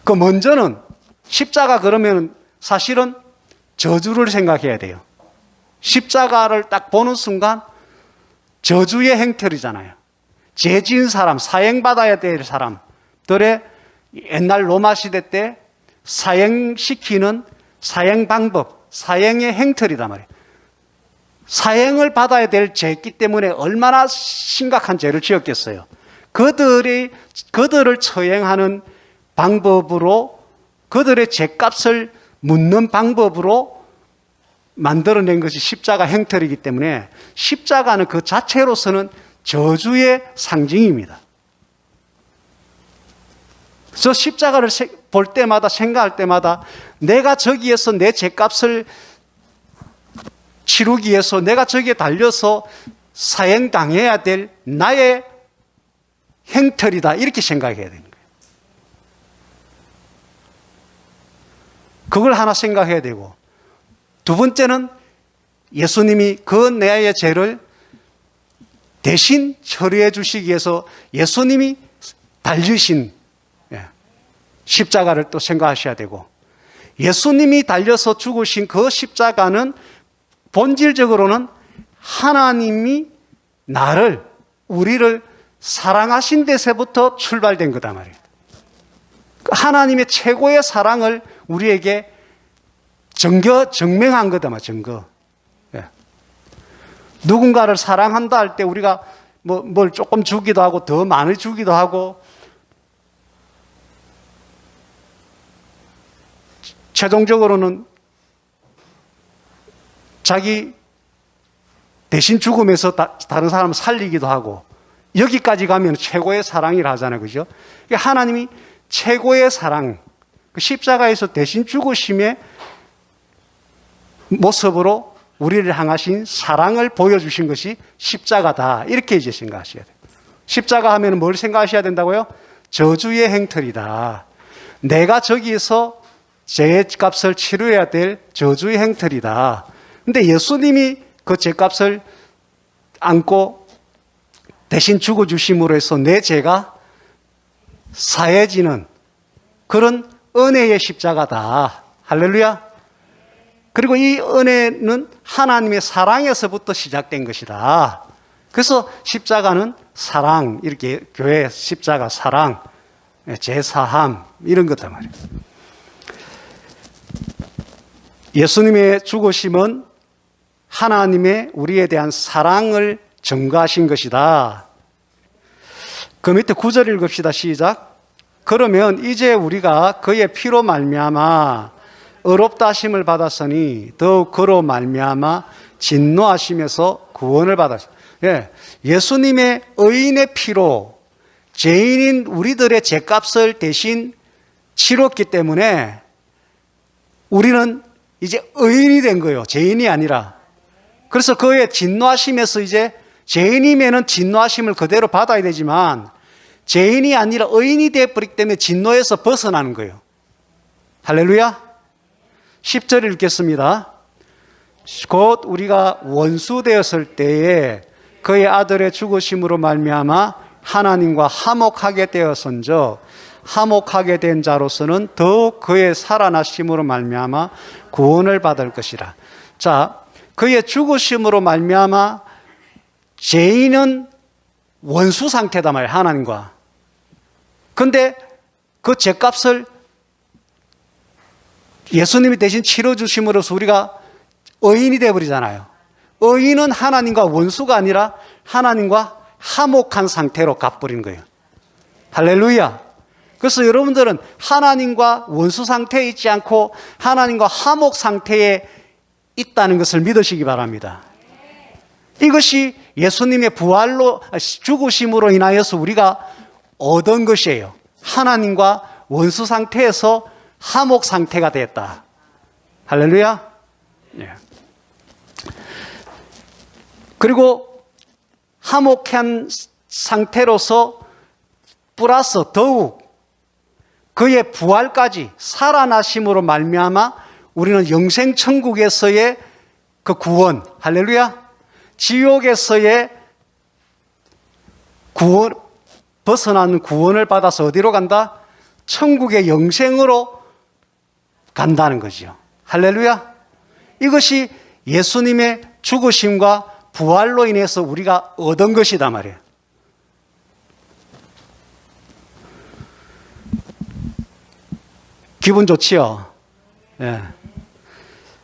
그 먼저는 십자가 그러면 사실은 저주를 생각해야 돼요. 십자가를 딱 보는 순간 저주의 행태이잖아요. 죄 지은 사람, 사형받아야 될 사람들의 옛날 로마 시대 때 사형시키는 사형 방법, 사형의 행태이단 말이에요. 사형을 받아야 될 죄였기 때문에 얼마나 심각한 죄를 지었겠어요. 그들을 처형하는 방법으로 그들의 죄값을 묻는 방법으로 만들어낸 것이 십자가 행태이기 때문에 십자가는 그 자체로서는 저주의 상징입니다. 저 십자가를 볼 때마다, 생각할 때마다 내가 저기에서 내 죄값을 치르기 위해서 내가 저기에 달려서 사형당해야 될 나의 행털이다, 이렇게 생각해야 되는 거예요. 그걸 하나 생각해야 되고, 두 번째는 예수님이 그 내의 죄를 대신 처리해 주시기 위해서 예수님이 달리신 십자가를 또 생각하셔야 되고, 예수님이 달려서 죽으신 그 십자가는 본질적으로는 하나님이 우리를 사랑하신 데서부터 출발된 거다 말이에요. 하나님의 최고의 사랑을 우리에게 증명한 거다 말이에요. 증거. 누군가를 사랑한다 할 때 우리가 뭘 조금 주기도 하고 더 많이 주기도 하고, 최종적으로는 자기 대신 죽으면서 다른 사람을 살리기도 하고, 여기까지 가면 최고의 사랑이라 하잖아요. 그죠? 하나님이 최고의 사랑, 그 십자가에서 대신 죽으심의 모습으로 우리를 향하신 사랑을 보여주신 것이 십자가다, 이렇게 이제 생각하셔야 돼요. 십자가 하면 뭘 생각하셔야 된다고요? 저주의 행털이다. 내가 저기에서 죄값을 치러야 될 저주의 행털이다. 근데 예수님이 그 죄값을 안고 대신 죽어주심으로 해서 내 죄가 사해지는 그런 은혜의 십자가다. 할렐루야. 그리고 이 은혜는 하나님의 사랑에서부터 시작된 것이다. 그래서 십자가는 사랑, 이렇게 교회 십자가 사랑, 제사함, 이런 거단 말이에요. 예수님의 죽으심은 하나님의 우리에 대한 사랑을 증거하신 것이다. 그 밑에 9절 읽읍시다. 시작. 그러면 이제 우리가 그의 피로 말미암아 의롭다 하심을 받았으니 더욱 그로 말미암아 진노하심에서 구원을 받았다. 예수님의 의인의 피로 죄인인 우리들의 죄값을 대신 치렀기 때문에 우리는 이제 의인이 된 거예요. 죄인이 아니라. 그래서 그의 진노하심에서 이제 죄인이면은 진노하심을 그대로 받아야 되지만 죄인이 아니라 의인이 되어버리기 때문에 진노에서 벗어나는 거예요. 할렐루야. 10절 읽겠습니다. 곧 우리가 원수 되었을 때에 그의 아들의 죽으심으로 말미암아 하나님과 화목하게 되었은즉 화목하게 된 자로서는 더욱 그의 살아나심으로 말미암아 구원을 받을 것이라. 자, 그의 죽으심으로 말미암아 죄인은 원수 상태다 말이에요. 하나님과. 근데 그 죄값을 예수님이 대신 치러주심으로써 우리가 의인이 되어버리잖아요. 의인은 하나님과 원수가 아니라 하나님과 화목한 상태로 갚버리는 거예요. 할렐루야. 그래서 여러분들은 하나님과 원수 상태에 있지 않고 하나님과 화목 상태에 있다는 것을 믿으시기 바랍니다. 이것이 예수님의 부활로, 죽으심으로 인하여서 우리가 얻은 것이에요. 하나님과 원수 상태에서 화목 상태가 됐다. 할렐루야. 예. 그리고 화목한 상태로서 플러스 더욱 그의 부활까지 살아나심으로 말미암아 우리는 영생 천국에서의 그 구원, 할렐루야. 지옥에서의 구원, 벗어나는 구원을 받아서 어디로 간다? 천국의 영생으로 간다는 거죠. 할렐루야. 이것이 예수님의 죽으심과 부활로 인해서 우리가 얻은 것이다 말이에요. 기분 좋지요? 예.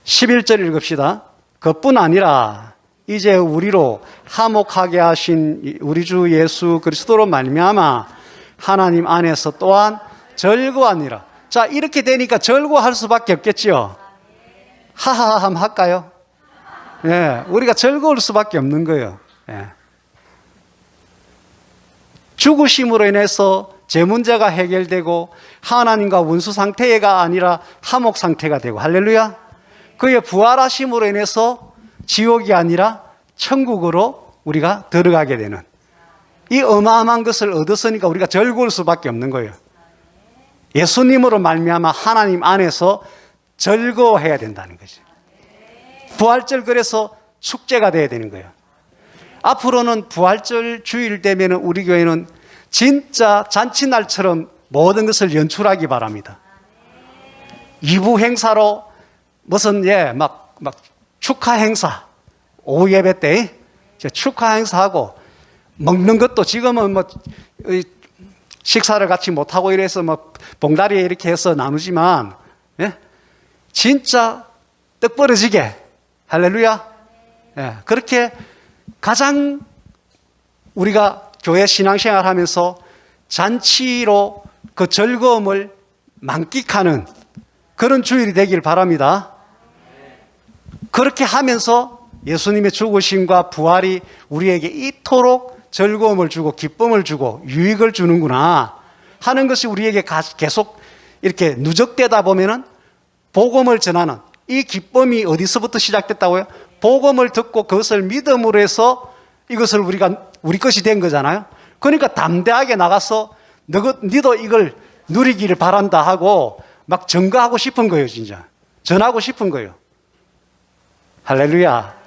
11절 읽읍시다. 그뿐 아니라 이제 우리로 화목하게 하신 우리 주 예수 그리스도로 말미암아 하나님 안에서 또한 즐거워하니라. 자, 이렇게 되니까 즐거워할 수밖에 없겠지요. 하하하 한번 할까요? 예, 우리가 즐거울 수밖에 없는 거예요. 예. 죽으심으로 인해서 제 문제가 해결되고 하나님과 원수 상태가 아니라 화목 상태가 되고, 할렐루야. 그의 부활하심으로 인해서 지옥이 아니라 천국으로 우리가 들어가게 되는 이 어마어마한 것을 얻었으니까 우리가 즐거울 수밖에 없는 거예요. 예수님으로 말미암아 하나님 안에서 즐거워해야 된다는 거죠. 부활절, 그래서 축제가 돼야 되는 거예요. 앞으로는 부활절 주일 되면 우리 교회는 진짜 잔치날처럼 모든 것을 연출하기 바랍니다. 2부 행사로 무슨 막 축하 행사, 오후 예배 때 축하 행사하고, 먹는 것도 지금은 식사를 같이 못하고 이래서 봉다리에 이렇게 해서 나누지만, 진짜 떡 벌어지게, 할렐루야. 그렇게 가장 우리가 교회 신앙생활 하면서 잔치로 그 즐거움을 만끽하는 그런 주일이 되길 바랍니다. 그렇게 하면서 예수님의 죽으심과 부활이 우리에게 이토록 즐거움을 주고 기쁨을 주고 유익을 주는구나 하는 것이 우리에게 계속 이렇게 누적되다 보면은 복음을 전하는 이 기쁨이 어디서부터 시작됐다고요? 복음을 듣고 그것을 믿음으로 해서 이것을 우리 것이 된 거잖아요. 그러니까 담대하게 나가서 너도 이걸 누리기를 바란다 하고 막 증거하고 싶은 거예요. 진짜 전하고 싶은 거예요. 할렐루야.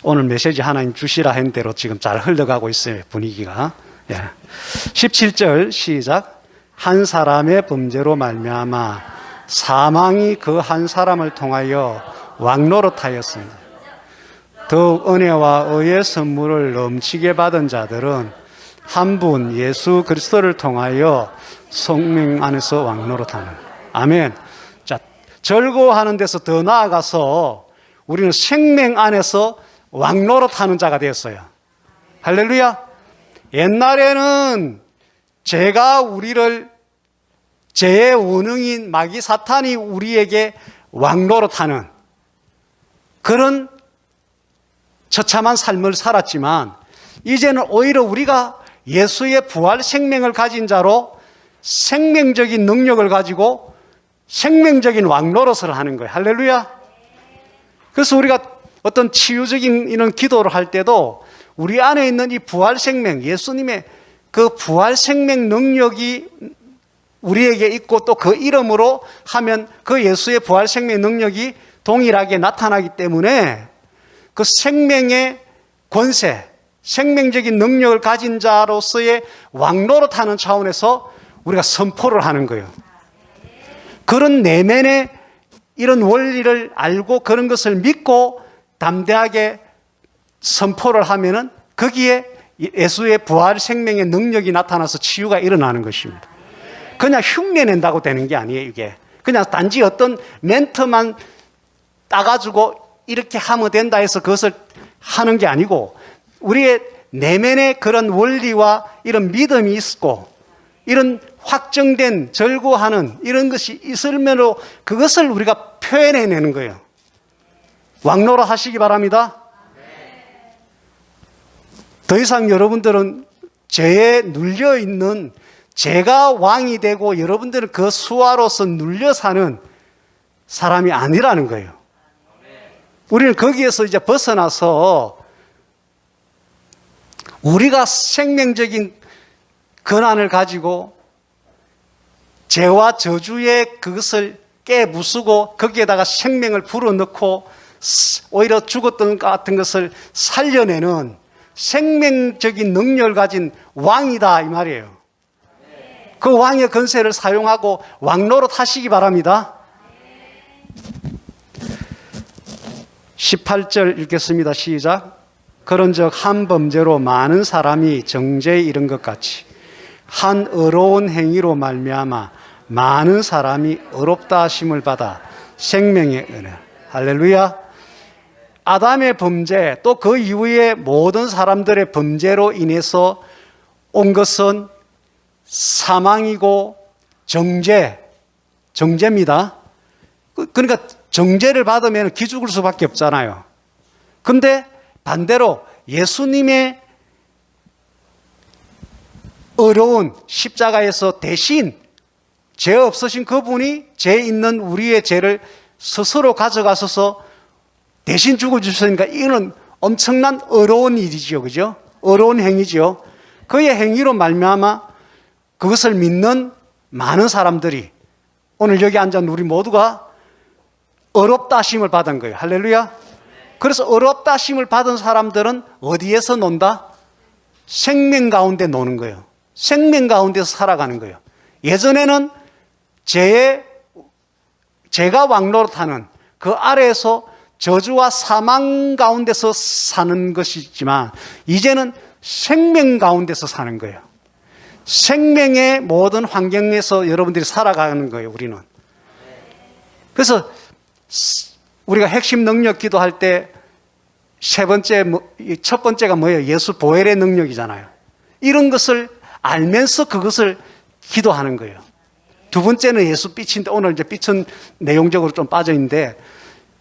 오늘 메시지 하나님 주시라 한 대로 지금 잘 흘러가고 있어요. 분위기가. 17절 시작. 한 사람의 범죄로 말미암아 사망이 그 한 사람을 통하여 왕노릇하였습니다. 더욱 은혜와 의의 선물을 넘치게 받은 자들은 한 분 예수 그리스도를 통하여 성령 안에서 왕노릇하는. 아멘. 자, 즐거워하는 데서 더 나아가서 우리는 생명 안에서 왕노릇하는 자가 되었어요. 할렐루야. 옛날에는 죄의 원흉인 마귀 사탄이 우리에게 왕노릇하는 그런 처참한 삶을 살았지만, 이제는 오히려 우리가 예수의 부활 생명을 가진 자로 생명적인 능력을 가지고 생명적인 왕노릇을 하는 거예요. 할렐루야. 그래서 우리가 어떤 치유적인 이런 기도를 할 때도 우리 안에 있는 이 부활 생명, 예수님의 그 부활 생명 능력이 우리에게 있고 또 그 이름으로 하면 그 예수의 부활 생명 능력이 동일하게 나타나기 때문에 그 생명의 권세, 생명적인 능력을 가진 자로서의 왕노릇하는 차원에서 우리가 선포를 하는 거예요. 그런 내면의 이런 원리를 알고 그런 것을 믿고 담대하게 선포를 하면은 거기에 예수의 부활 생명의 능력이 나타나서 치유가 일어나는 것입니다. 그냥 흉내 낸다고 되는 게 아니에요, 이게. 그냥 단지 어떤 멘트만 따가지고 이렇게 하면 된다 해서 그것을 하는 게 아니고, 우리의 내면의 그런 원리와 이런 믿음이 있고, 이런 확정된 절구하는 이런 것이 있으므로 그것을 우리가 표현해내는 거예요. 왕노릇 하시기 바랍니다. 더 이상 여러분들은 죄에 눌려있는, 죄가 왕이 되고 여러분들은 그 수하로서 눌려 사는 사람이 아니라는 거예요. 우리는 거기에서 이제 벗어나서 우리가 생명적인 권한을 가지고 죄와 저주의 그것을 깨부수고 거기에다가 생명을 불어넣고 오히려 죽었던 것 같은 것을 살려내는 생명적인 능력을 가진 왕이다 이 말이에요. 그 왕의 권세를 사용하고 왕노릇 하시기 바랍니다. 18절 읽겠습니다. 시작. 그런즉 한 범죄로 많은 사람이 정죄에 이른 것 같이 한 의로운 행위로 말미암아 많은 사람이 의롭다 하심을 받아 생명의 은혜. 할렐루야. 아담의 범죄 또 그 이후에 모든 사람들의 범죄로 인해서 온 것은 사망이고 정죄입니다. 그러니까 정죄를 받으면 기죽을 수밖에 없잖아요. 근데 반대로 예수님의 어려운 십자가에서 대신 죄 없으신 그분이 죄 있는 우리의 죄를 스스로 가져가셔서 대신 죽어주셨으니까 이는 엄청난 어려운 일이지요. 그죠? 어려운 행위지요. 그의 행위로 말미암아 그것을 믿는 많은 사람들이 오늘 여기 앉은 우리 모두가 어렵다 하심을 받은 거예요. 할렐루야. 그래서 어렵다 하심을 받은 사람들은 어디에서 논다? 생명 가운데 노는 거예요. 생명 가운데서 살아가는 거예요. 예전에는 죄가 왕노로 타는 그 아래에서 저주와 사망 가운데서 사는 것이지만 이제는 생명 가운데서 사는 거예요. 생명의 모든 환경에서 여러분들이 살아가는 거예요, 우리는. 그래서 우리가 핵심 능력 기도할 때 첫 번째가 뭐예요? 예수 보혈의 능력이잖아요. 이런 것을 알면서 그것을 기도하는 거예요. 두 번째는 예수 빛인데 오늘 이제 빛은 내용적으로 좀 빠져 있는데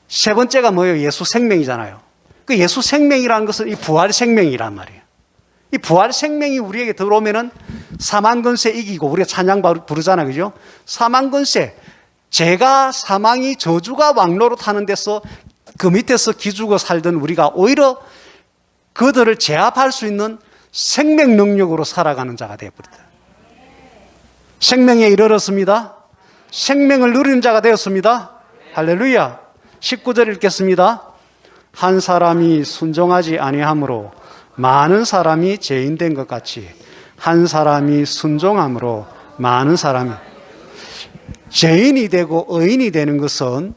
세 번째가 뭐예요? 예수 생명이잖아요. 그 예수 생명이라는 것은 이 부활 생명이란 말이에요. 이 부활 생명이 우리에게 들어오면은 사망 권세 이기고 우리가 찬양 부르잖아요. 그죠? 사망 권세. 죄가 사망이 저주가 왕노로 타는 데서 그 밑에서 기죽어 살던 우리가 오히려 그들을 제압할 수 있는 생명 능력으로 살아가는 자가 되어버렸다. 생명에 이르렀습니다. 생명을 누리는 자가 되었습니다. 할렐루야. 19절 읽겠습니다. 한 사람이 순종하지 아니함으로 많은 사람이 죄인 된 것 같이 한 사람이 순종함으로 많은 사람이 죄인이 되고 의인이 되는 것은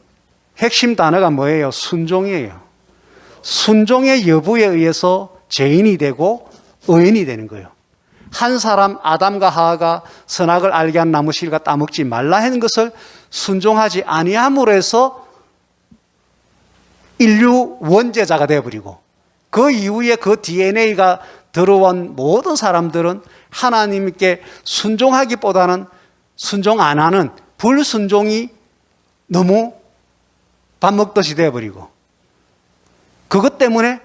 핵심 단어가 뭐예요? 순종이에요. 순종의 여부에 의해서 죄인이 되고 의인이 되는 거예요. 한 사람 아담과 하와가 선악을 알게 한 나무 실과 따먹지 말라 하는 것을 순종하지 아니함으로 해서 인류 원죄자가 되어버리고 그 이후에 그 DNA가 들어온 모든 사람들은 하나님께 순종하기보다는 순종 안 하는 불순종이 너무 밥 먹듯이 되어버리고 그것 때문에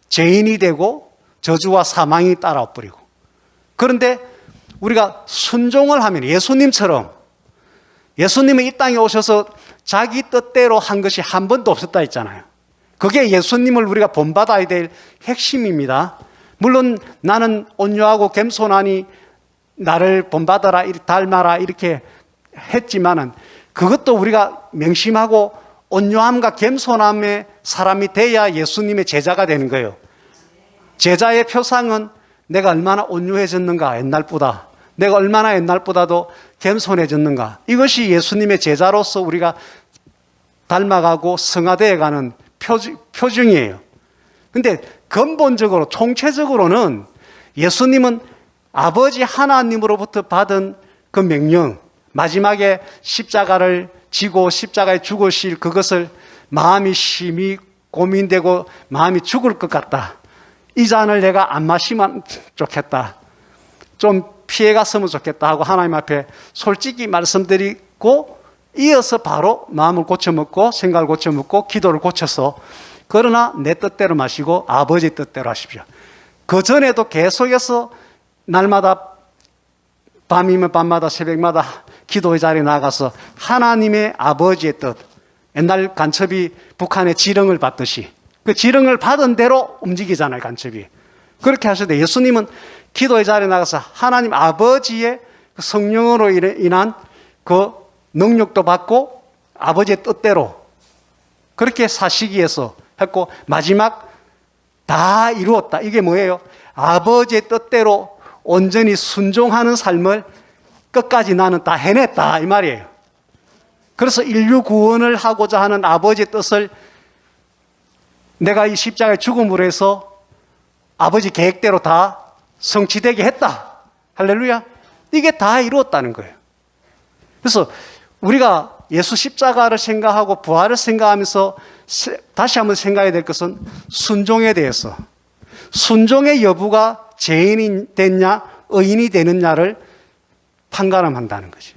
죄인이 되고 저주와 사망이 따라와버리고 그런데 우리가 순종을 하면 예수님처럼 예수님은 이 땅에 오셔서 자기 뜻대로 한 것이 한 번도 없었다 했잖아요. 그게 예수님을 우리가 본받아야 될 핵심입니다. 물론 나는 온유하고 겸손하니 나를 본받아라, 닮아라 이렇게 했지만은 그것도 우리가 명심하고 온유함과 겸손함의 사람이 돼야 예수님의 제자가 되는 거예요. 제자의 표상은 내가 얼마나 온유해졌는가 옛날보다 내가 얼마나 옛날보다도 겸손해졌는가 이것이 예수님의 제자로서 우리가 닮아가고 성화되어가는 표징이에요. 근데 근본적으로 총체적으로는 예수님은 아버지 하나님으로부터 받은 그 명령 마지막에 십자가를 지고 십자가에 죽으실 그것을 마음이 심히 고민되고 마음이 죽을 것 같다. 이 잔을 내가 안 마시면 좋겠다. 좀 피해갔으면 좋겠다 하고 하나님 앞에 솔직히 말씀드리고 이어서 바로 마음을 고쳐먹고 생각을 고쳐먹고 기도를 고쳐서 그러나 내 뜻대로 마시고 아버지 뜻대로 하십시오. 그 전에도 계속해서 날마다 밤이면 밤마다 새벽마다 기도의 자리에 나가서 하나님의 아버지의 뜻 옛날 간첩이 북한의 지령을 받듯이 그 지령을 받은 대로 움직이잖아요. 간첩이 그렇게 하셔도 예수님은 기도의 자리에 나가서 하나님 아버지의 성령으로 인한 그 능력도 받고 아버지의 뜻대로 그렇게 사시기 위해서 했고 마지막 다 이루었다. 이게 뭐예요? 아버지의 뜻대로 온전히 순종하는 삶을 끝까지 나는 다 해냈다 이 말이에요. 그래서 인류 구원을 하고자 하는 아버지의 뜻을 내가 이 십자가의 죽음으로 해서 아버지 계획대로 다 성취되게 했다. 할렐루야. 이게 다 이루었다는 거예요. 그래서 우리가 예수 십자가를 생각하고 부활을 생각하면서 다시 한번 생각해야 될 것은 순종에 대해서 순종의 여부가 죄인이 됐냐 의인이 되느냐를 판가름한다는 거죠.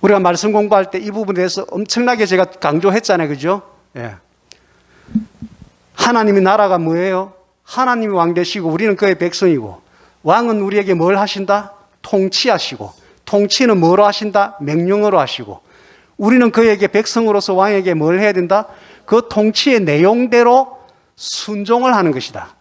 우리가 말씀 공부할 때 이 부분에 대해서 엄청나게 제가 강조했잖아요. 그죠? 예. 하나님의 나라가 뭐예요? 하나님이 왕 되시고 우리는 그의 백성이고 왕은 우리에게 뭘 하신다? 통치하시고, 통치는 뭐로 하신다? 명령으로 하시고, 우리는 그에게 백성으로서 왕에게 뭘 해야 된다? 그 통치의 내용대로 순종을 하는 것이다.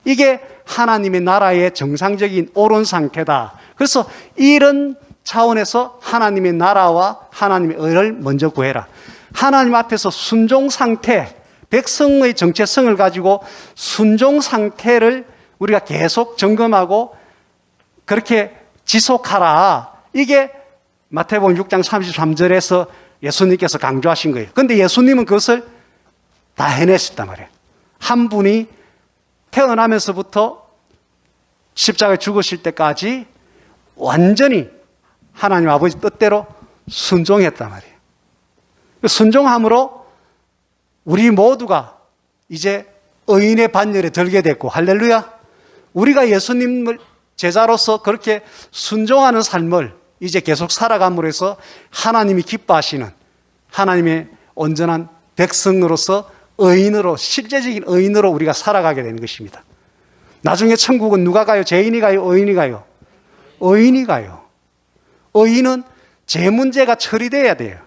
이게 하나님의 나라의 정상적인 옳은 상태다. 그래서 이런 차원에서 하나님의 나라와 하나님의 의를 먼저 구해라. 하나님 앞에서 순종 상태, 백성의 정체성을 가지고 순종 상태를 우리가 계속 점검하고 그렇게 지속하라. 이게 마태복음 6장 33절에서 예수님께서 강조하신 거예요. 그런데 예수님은 그것을 다 해내셨단 말이에요. 한 분이 태어나면서부터 십자가에 죽으실 때까지 완전히 하나님 아버지 뜻대로 순종했단 말이에요. 순종함으로 우리 모두가 이제 의인의 반열에 들게 됐고, 할렐루야. 우리가 예수님을 제자로서 그렇게 순종하는 삶을 이제 계속 살아감으로 해서 하나님이 기뻐하시는 하나님의 온전한 백성으로서 의인으로, 실제적인 의인으로 우리가 살아가게 되는 것입니다. 나중에 천국은 누가 가요? 죄인이 가요? 의인이 가요? 의인이 가요. 의인은 죄 문제가 처리돼야 돼요.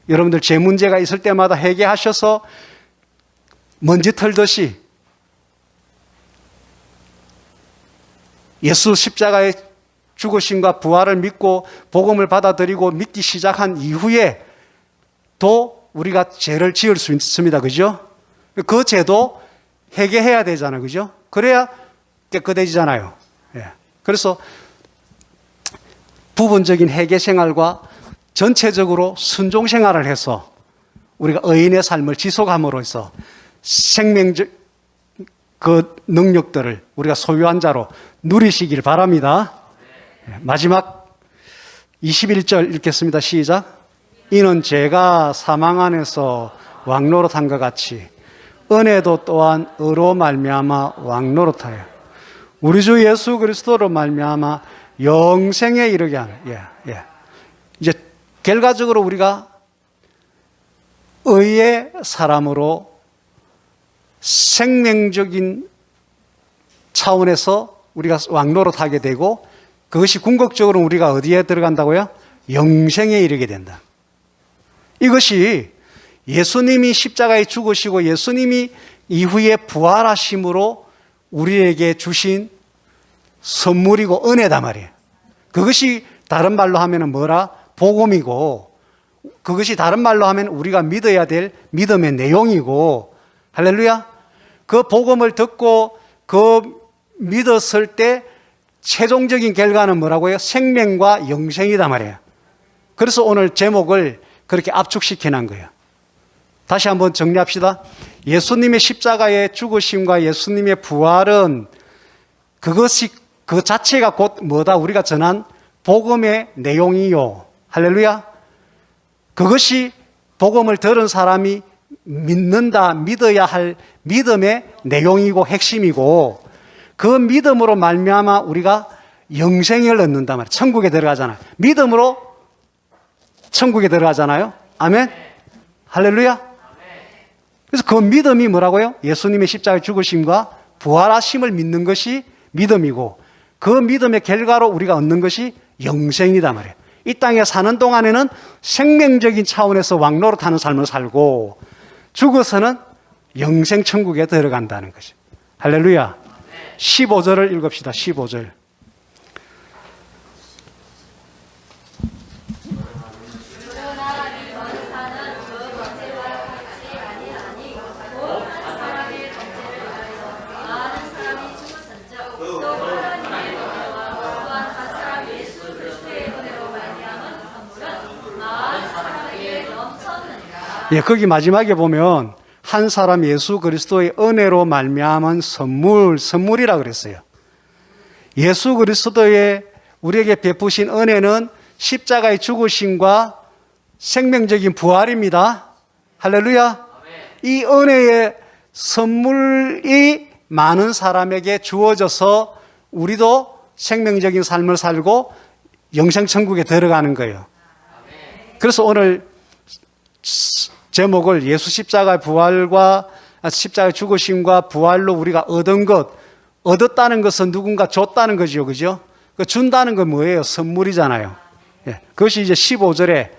여러분들 죄 문제가 있을 때마다 회개하셔서 먼지 털듯이 예수 십자가의 죽으심과 부활을 믿고 복음을 받아들이고 믿기 시작한 이후에 또 우리가 죄를 지을 수 있습니다. 그죠? 그 죄도 회개해야 되잖아요. 그죠? 그래야 깨끗해지잖아요. 예. 그래서 부분적인 회개 생활과 전체적으로 순종 생활을 해서 우리가 의인의 삶을 지속함으로 해서 생명적 그 능력들을 우리가 소유한 자로 누리시길 바랍니다. 마지막 21절 읽겠습니다. 시작. 이는 죄가 사망 안에서 왕노릇한 것 같이 은혜도 또한 의로 말미암아 왕노릇하여 우리 주 예수 그리스도로 말미암아 영생에 이르게 하는. 이제 결과적으로 우리가 의의 사람으로 생명적인 차원에서 우리가 왕노릇하게 되고, 그것이 궁극적으로 우리가 어디에 들어간다고요? 영생에 이르게 된다. 이것이 예수님이 십자가에 죽으시고 예수님이 이후에 부활하심으로 우리에게 주신 선물이고 은혜다 말이에요. 그것이 다른 말로 하면 뭐라? 복음이고, 그것이 다른 말로 하면 우리가 믿어야 될 믿음의 내용이고, 할렐루야. 그 복음을 듣고 그 믿었을 때 최종적인 결과는 뭐라고요? 생명과 영생이다 말이에요. 그래서 오늘 제목을 그렇게 압축시켜 놓은 거예요. 다시 한번 정리합시다. 예수님의 십자가의 죽으심과 예수님의 부활은 그것이 그 자체가 곧 뭐다? 우리가 전한 복음의 내용이요. 할렐루야. 그것이 복음을 들은 사람이 믿는다, 믿어야 할 믿음의 내용이고 핵심이고, 그 믿음으로 말미암아 우리가 영생을 얻는단 말이에요. 천국에 들어가잖아요. 믿음으로 천국에 들어가잖아요. 아멘. 할렐루야. 그래서 그 믿음이 뭐라고요? 예수님의 십자가의 죽으심과 부활하심을 믿는 것이 믿음이고, 그 믿음의 결과로 우리가 얻는 것이 영생이다 말이에요. 이 땅에 사는 동안에는 생명적인 차원에서 왕노릇하는 삶을 살고, 죽어서는 영생 천국에 들어간다는 것이죠. 할렐루야. 15절을 읽읍시다. 15절. 거기 마지막에 보면 한 사람 예수 그리스도의 은혜로 말미암은 선물이라 그랬어요. 예수 그리스도의 우리에게 베푸신 은혜는 십자가의 죽으심과 생명적인 부활입니다. 할렐루야. 이 은혜의 선물이 많은 사람에게 주어져서 우리도 생명적인 삶을 살고 영생천국에 들어가는 거예요. 그래서 오늘 제목을 예수 십자가의 부활과 십자가의 죽으심과 부활로 우리가 얻은 것, 얻었다는 것은 누군가 줬다는 거죠. 그죠? 그 준다는 건 뭐예요? 선물이잖아요. 예. 그것이 이제 15절에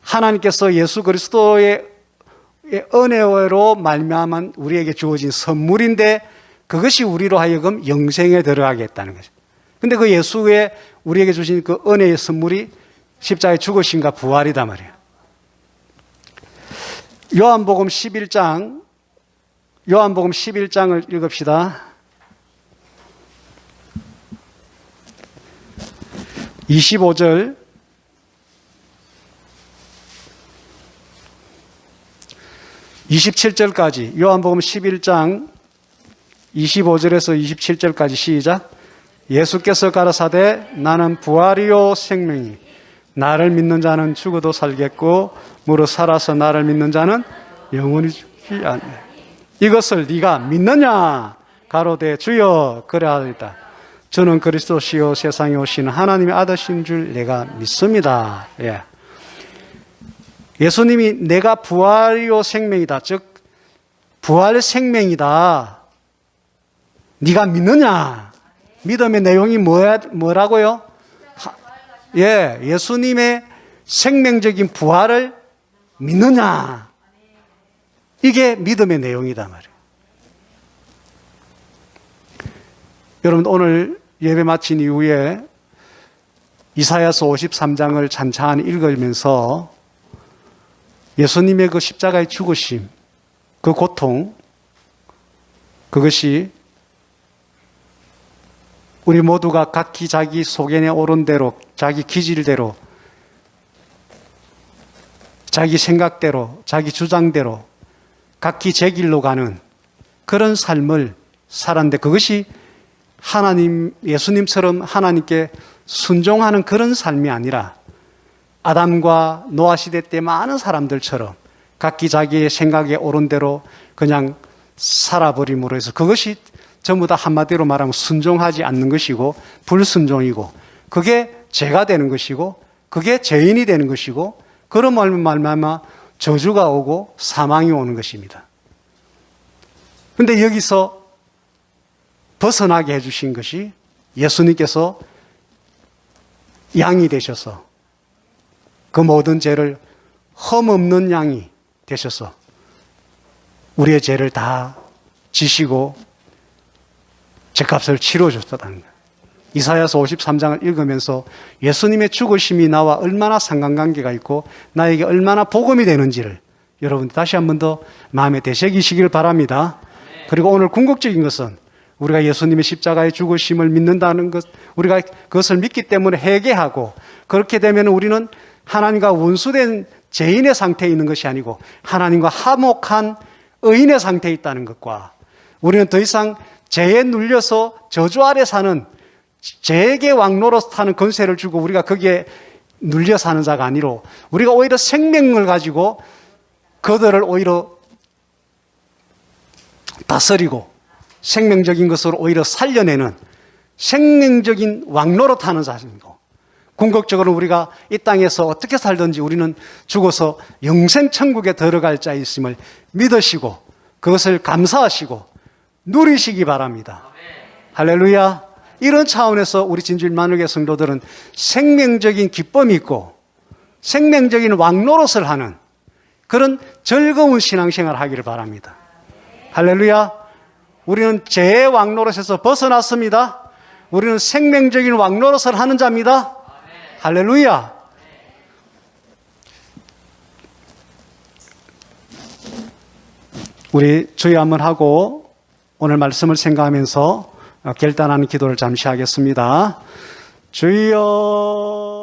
하나님께서 예수 그리스도의 은혜로 말미암아 우리에게 주어진 선물인데 그것이 우리로 하여금 영생에 들어가게 했다는 거죠. 근데 그 예수의 우리에게 주신 그 은혜의 선물이 십자가의 죽으심과 부활이다 말이에요. 요한복음 11장을 읽읍시다. 25절 27절까지 요한복음 11장 25절에서 27절까지 시작. 예수께서 가라사대 나는 부활이요 생명이 나를 믿는 자는 죽어도 살겠고 무릇 살아서 나를 믿는 자는 영원히 죽지 않네. 이것을 네가 믿느냐? 가로되 주여 그러하리이다. 주는 그리스도시요 세상에 오신 하나님의 아들신 줄 내가 믿습니다. 예. 예수님이 내가 부활이요 생명이다. 즉 부활 생명이다. 네가 믿느냐? 믿음의 내용이 뭐라고요? 예, 예수님의 생명적인 부활을 믿느냐? 이게 믿음의 내용이다 말이에요. 여러분 오늘 예배 마친 이후에 이사야서 53장을 찬찬히 읽으면서 예수님의 그 십자가의 죽으심, 그 고통, 그것이 우리 모두가 각기 자기 소견에 오른 대로, 자기 기질대로, 자기 생각대로, 자기 주장대로 각기 제 길로 가는 그런 삶을 살았는데 그것이 하나님, 예수님처럼 하나님께 순종하는 그런 삶이 아니라 아담과 노아 시대 때 많은 사람들처럼 각기 자기의 생각에 오른 대로 그냥 살아버림으로 해서 그것이 전부 다 한마디로 말하면 순종하지 않는 것이고 불순종이고 그게 죄가 되는 것이고 그게 죄인이 되는 것이고 그런 말마마 저주가 오고 사망이 오는 것입니다. 그런데 여기서 벗어나게 해주신 것이 예수님께서 양이 되셔서 그 모든 죄를 흠없는 양이 되셔서 우리의 죄를 다 지시고 죄값을 치러주셨다는 거예요. 이사야서 53장을 읽으면서 예수님의 죽으심이 나와 얼마나 상관관계가 있고 나에게 얼마나 복음이 되는지를 여러분 다시 한 번 더 마음에 되새기시길 바랍니다. 그리고 오늘 궁극적인 것은 우리가 예수님의 십자가의 죽으심을 믿는다는 것, 우리가 그것을 믿기 때문에 회개하고 그렇게 되면 우리는 하나님과 원수된 죄인의 상태에 있는 것이 아니고 하나님과 화목한 의인의 상태에 있다는 것과 우리는 더 이상 죄에 눌려서 저주 아래 사는 죄에게 왕노로 타는 권세를 주고 우리가 거기에 눌려 사는 자가 아니로 우리가 오히려 생명을 가지고 그들을 오히려 다스리고 생명적인 것으로 오히려 살려내는 생명적인 왕노로 타는 자입니다. 궁극적으로 우리가 이 땅에서 어떻게 살든지 우리는 죽어서 영생 천국에 들어갈 자 있음을 믿으시고 그것을 감사하시고 누리시기 바랍니다. 할렐루야. 이런 차원에서 우리 진주일만국의 성도들은 생명적인 기쁨이 있고 생명적인 왕노릇을 하는 그런 즐거운 신앙생활을 하기를 바랍니다. 할렐루야. 우리는 죄의 왕노릇에서 벗어났습니다. 우리는 생명적인 왕노릇을 하는 자입니다. 할렐루야. 우리 주의 한번 하고 오늘 말씀을 생각하면서 결단하는 기도를 잠시 하겠습니다. 주여